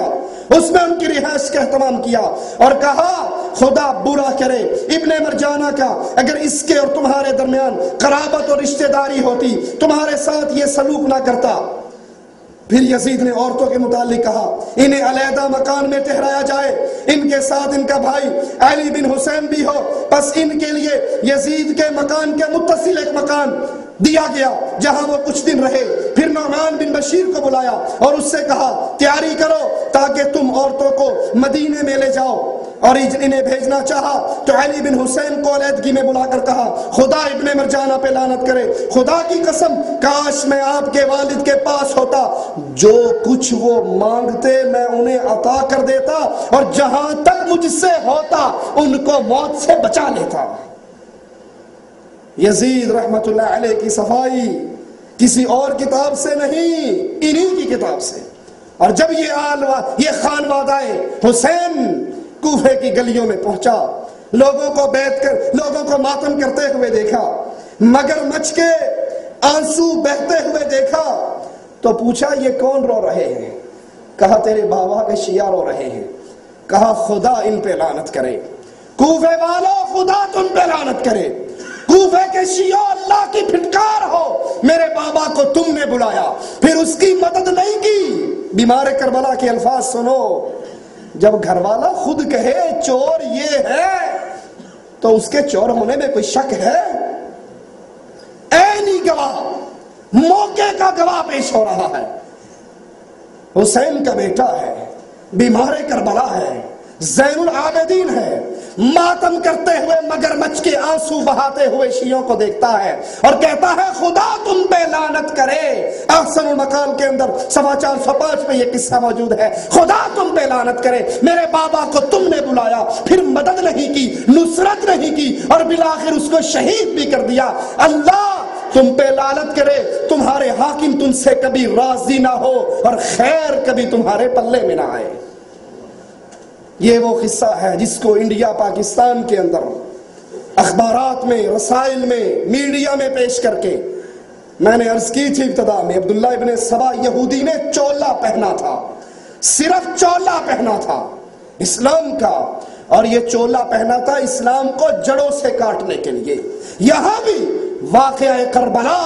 اس میں ان کی رہائش کا اہتمام کیا، اور کہا خدا برا کرے ابن مرجانہ کا اگر اس کے اور تمہارے درمیان قرابت اور رشتہ داری ہوتی، تمہارے ساتھ یہ سلوک نہ کرتا۔ پھر یزید نے عورتوں کے متعلق کہا انہیں علیحدہ مکان میں ٹھہرایا جائے، ان کے ساتھ ان کا بھائی علی بن حسین بھی ہو، بس ان کے لیے یزید کے مکان کے متصل ایک مکان دیا گیا جہاں وہ کچھ دن رہے۔ پھر نعمان بن بشیر کو بلایا اور اس سے کہا تیاری کرو تاکہ تم عورتوں کو مدینے میں لے جاؤ، اور انہیں بھیجنا چاہا تو علی بن حسین کو علیحدگی میں بلا کر کہا خدا ابن مرجانہ پہ لعنت کرے، خدا کی قسم کاش میں آپ کے والد کے پاس ہوتا، جو کچھ وہ مانگتے میں انہیں عطا کر دیتا، اور جہاں تک مجھ سے ہوتا ان کو موت سے بچا لیتا۔ یزید رحمت اللہ علیہ کی صفائی کسی اور کتاب سے نہیں، انہی کی کتاب سے۔ اور جب یہ خانوادہ حسین کوفے کی گلیوں میں پہنچا، لوگوں کو ماتم کرتے ہوئے دیکھا، مگر مچ کے آنسو بہتے ہوئے دیکھا تو پوچھا یہ کون رو رہے ہیں؟ کہا تیرے بابا کے شیعہ رو رہے ہیں۔ کہا خدا ان پہ لعنت کرے، کوفے والوں خدا تم پہ لعنت کرے، کوفے کے شیعوں اللہ کی پھٹکار ہو، میرے بابا کو تم نے بلایا پھر اس کی مدد نہیں کی۔ بیمار کربلا کے الفاظ سنو، جب گھر والا خود کہے چور یہ ہے تو اس کے چور ہونے میں کوئی شک ہے؟ عینی گواہ، موقع کا گواہ پیش ہو رہا ہے، حسین کا بیٹا ہے، بیمار کربلا ہے، زین العابدین ہے، ماتم کرتے ہوئے مگرمچھ کے آنسو بہاتے ہوئے شیعوں کو دیکھتا ہے اور کہتا ہے خدا تم پہ لعنت کرے۔ احسن المقال کے اندر 405 میں یہ قصہ موجود ہے، خدا تم پہ لعنت کرے، میرے بابا کو تم نے بلایا پھر مدد نہیں کی، نصرت نہیں کی اور بالآخر اس کو شہید بھی کر دیا۔ اللہ تم پہ لعنت کرے، تمہارے حاکم تم سے کبھی راضی نہ ہو اور خیر کبھی تمہارے پلے میں نہ آئے۔ یہ وہ قصہ ہے جس کو انڈیا پاکستان کے اندر اخبارات میں، رسائل میں، میڈیا میں پیش کر کے میں نے عرض کی تھی ابتدا میں، عبداللہ ابن سبا یہودی نے چولا پہنا تھا، صرف چولا پہنا تھا اسلام کا، اور یہ چولا پہنا تھا اسلام کو جڑوں سے کاٹنے کے لیے۔ یہاں بھی واقعہ کربلا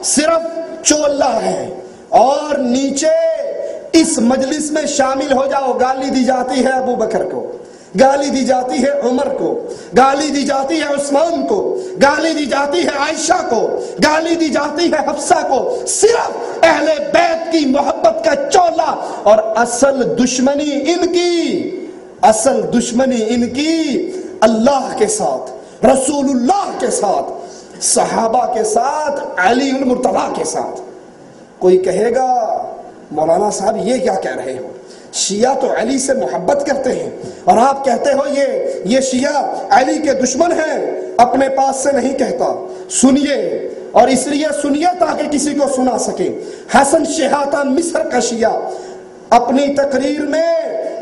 صرف چولا ہے اور نیچے اس مجلس میں شامل ہو جاؤ، گالی دی جاتی ہے ابو بکر کو، گالی دی جاتی ہے عمر کو، گالی دی جاتی ہے عثمان کو، گالی دی جاتی ہے عائشہ کو، گالی دی جاتی ہے حفصہ کو، صرف اہل بیت کی محبت کا چولا، اور اصل دشمنی ان کی اللہ کے ساتھ، رسول اللہ کے ساتھ، صحابہ کے ساتھ، علی المرتضیٰ کے ساتھ۔ کوئی کہے گا مولانا صاحب یہ کیا کہہ رہے ہو، شیعہ تو علی سے محبت کرتے ہیں اور آپ کہتے ہو یہ شیعہ علی کے دشمن ہیں۔ اپنے پاس سے نہیں کہتا، سنیے، اور اس لیے سنیے تاکہ کسی کو سنا سکے۔ حسن شہاتہ مصر کا شیعہ اپنی تقریر میں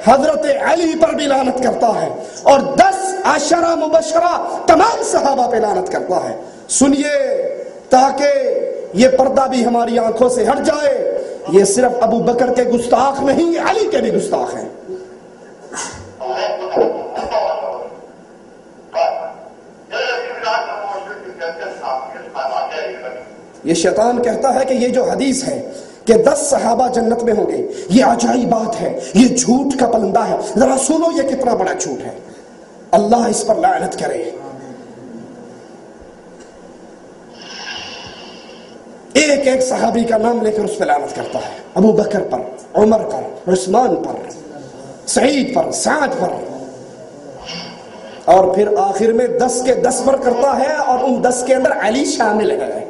حضرت علی پر بھی لعنت کرتا ہے اور 10 عشرہ مبشرہ تمام صحابہ پہ لعنت کرتا ہے۔ سنیے تاکہ یہ پردہ بھی ہماری آنکھوں سے ہٹ جائے، یہ صرف ابو بکر کے گستاخ نہیں، علی کے بھی گستاخ ہیں۔ یہ شیطان کہتا ہے کہ یہ جو حدیث ہے کہ 10 صحابہ جنت میں ہوں گے، یہ عجائب بات ہے، یہ جھوٹ کا پلندہ ہے، ذرا سنو یہ کتنا بڑا جھوٹ ہے، اللہ اس پر لعنت کرے۔ ایک ایک صحابی کا نام لے کر اس پہ لعنت کرتا ہے، ابو بکر پر، عمر پر، عثمان پر، سعید پر، سعد پر، اور پھر آخر میں 10 کے 10 پر کرتا ہے اور ان 10 کے اندر علی شامل ہے۔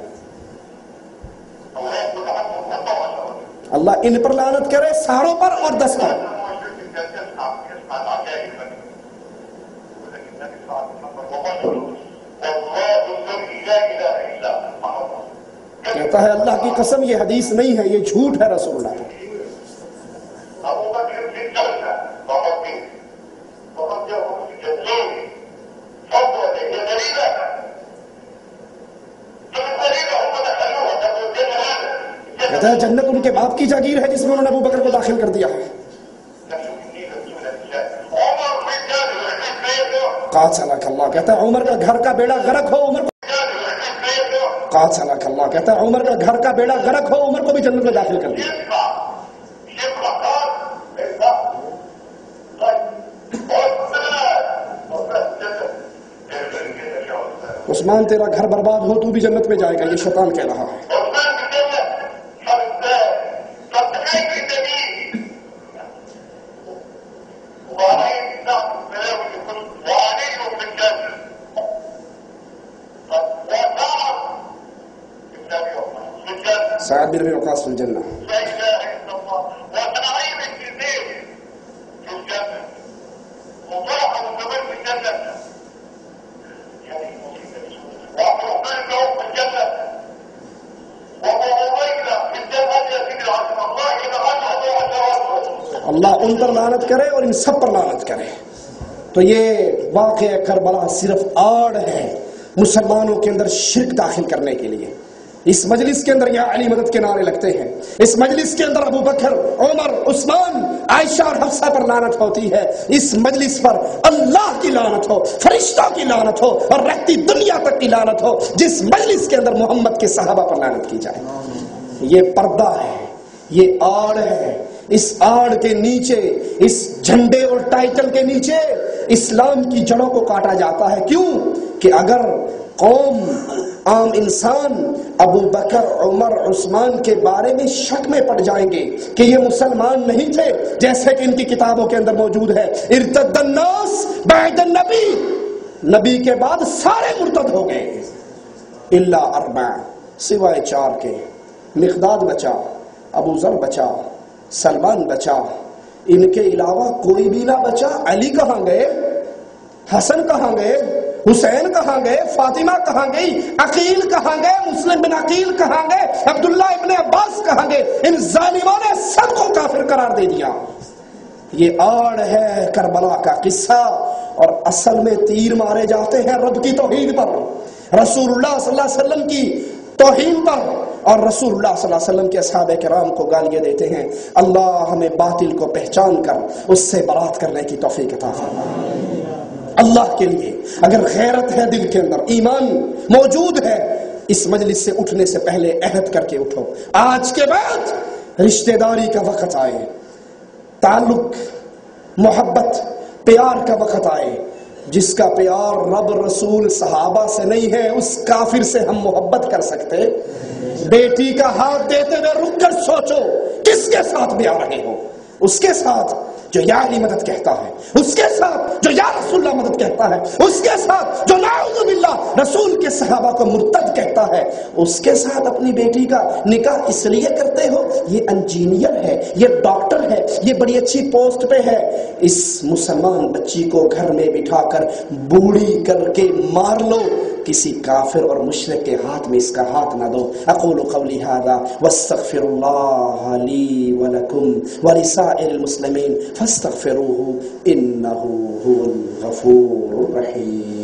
اللہ ان پر لعنت کرے، ساروں پر اور 10 پر۔ کہتا ہے اللہ کی قسم یہ حدیث نہیں ہے، یہ جھوٹ ہے رسول اللہ کا۔ کہتا ہے جنت ان کے باپ کی جاگیر ہے جس میں انہوں نے ابو بکر کو داخل کر دیا ہے۔ قاتلک اللہ، کہتا ہے عمر کا گھر کا بیڑا غرق ہو، عمر کو قاتلک اللہ، کہتا ہے عمر کا گھر کا بیڑا غرق ہو، عمر کو بھی جنت میں داخل کر دیا۔ عثمان تیرا گھر برباد ہو تو بھی جنت میں جائے گا، یہ شیطان کہہ رہا ہے۔ سعد بن ابی وقاص فی الجنہ۔ اللہ ان پر لعنت کرے اور ان سب پر لعنت کرے۔ تو یہ واقعہ کربلا صرف آڑ ہے مسلمانوں کے اندر شرک داخل کرنے کے لیے، اس مجلس کے اندر یا علی مدد کے نعرے لگتے ہیں، اس مجلس کے اندر ابو بکر، عمر، عثمان، عائشہ اور حفصہ پر لعنت ہوتی ہے، اس مجلس پر اللہ کی لعنت ہو، فرشتوں کی لعنت ہو اور رہتی دنیا تک کی لعنت ہو جس مجلس کے اندر محمد کے صحابہ پر لعنت کی جائے۔ یہ پردہ ہے، یہ آڑ ہے، اس آڑ کے نیچے، اس جھنڈے اور ٹائٹل کے نیچے اسلام کی جڑوں کو کاٹا جاتا ہے۔ کیوں کہ اگر قوم، عام انسان ابو بکر، عمر، عثمان کے بارے میں شک میں پڑ جائیں گے کہ یہ مسلمان نہیں تھے جیسے کہ ان کی کتابوں کے اندر موجود ہے، ارتد الناس بعد النبی، نبی کے بعد سارے مرتد ہو گئے الا اربع، سوائے 4 کے، مقداد بچا، ابو ذر بچا، سلمان بچا، ان کے علاوہ کوئی بھی نہ بچا۔ علی کہاں گئے؟ حسن کہاں گئے؟ حسین کہاں گئے؟ فاطمہ کہاں گئی؟ عقیل کہاں گئے؟ مسلم بن عقیل کہاں گئے؟ عبداللہ ابن عباس کہاں گئے؟ ان ظالموں نے سب کو کافر قرار دے دیا۔ یہ آڑ ہے کربلا کا قصہ، اور اصل میں تیر مارے جاتے ہیں رب کی توحید پر، رسول اللہ صلی اللہ علیہ وسلم کی توہین پر، اور رسول اللہ صلی اللہ علیہ وسلم کے اصحاب کرام کو گالیاں دیتے ہیں۔ اللہ ہمیں باطل کو پہچان کر اس سے برات کرنے کی توفیق عطا فرمائے۔ اللہ کے لیے اگر غیرت ہے دل کے اندر، ایمان موجود ہے، اس مجلس سے اٹھنے سے پہلے عہد کر کے اٹھو، آج کے بعد رشتہ داری کا وقت آئے، تعلق، محبت، پیار کا وقت آئے، جس کا پیار رب، رسول، صحابہ سے نہیں ہے، اس کافر سے ہم محبت کر سکتے؟ بیٹی کا ہاتھ دیتے ہوئے رک کر سوچو کس کے ساتھ بھی آ رہے ہو، اس کے ساتھ جو یا علی مدد کہتا ہے، اس کے ساتھ جو یا رسول اللہ مدد کہتا ہے، اس کے ساتھ جو نعوذ باللہ رسول کے صحابہ کو مرتد کہتا ہے، اس کے ساتھ اپنی بیٹی کا نکاح اس لیے کرتے ہو یہ انجینئر ہے، یہ ڈاکٹر ہے، یہ بڑی اچھی پوسٹ پہ ہے، اس مسلمان بچی کو گھر میں بٹھا کر بوڑھی کر کے مار لو، کسی کافر اور مشرک کے ہاتھ میں اس کا ہاتھ نہ دو۔ اقول قولی ھذا واستغفر اللہ لی ولکم ولسائر المسلمین فاستغفروه انه هو الغفور الرحیم۔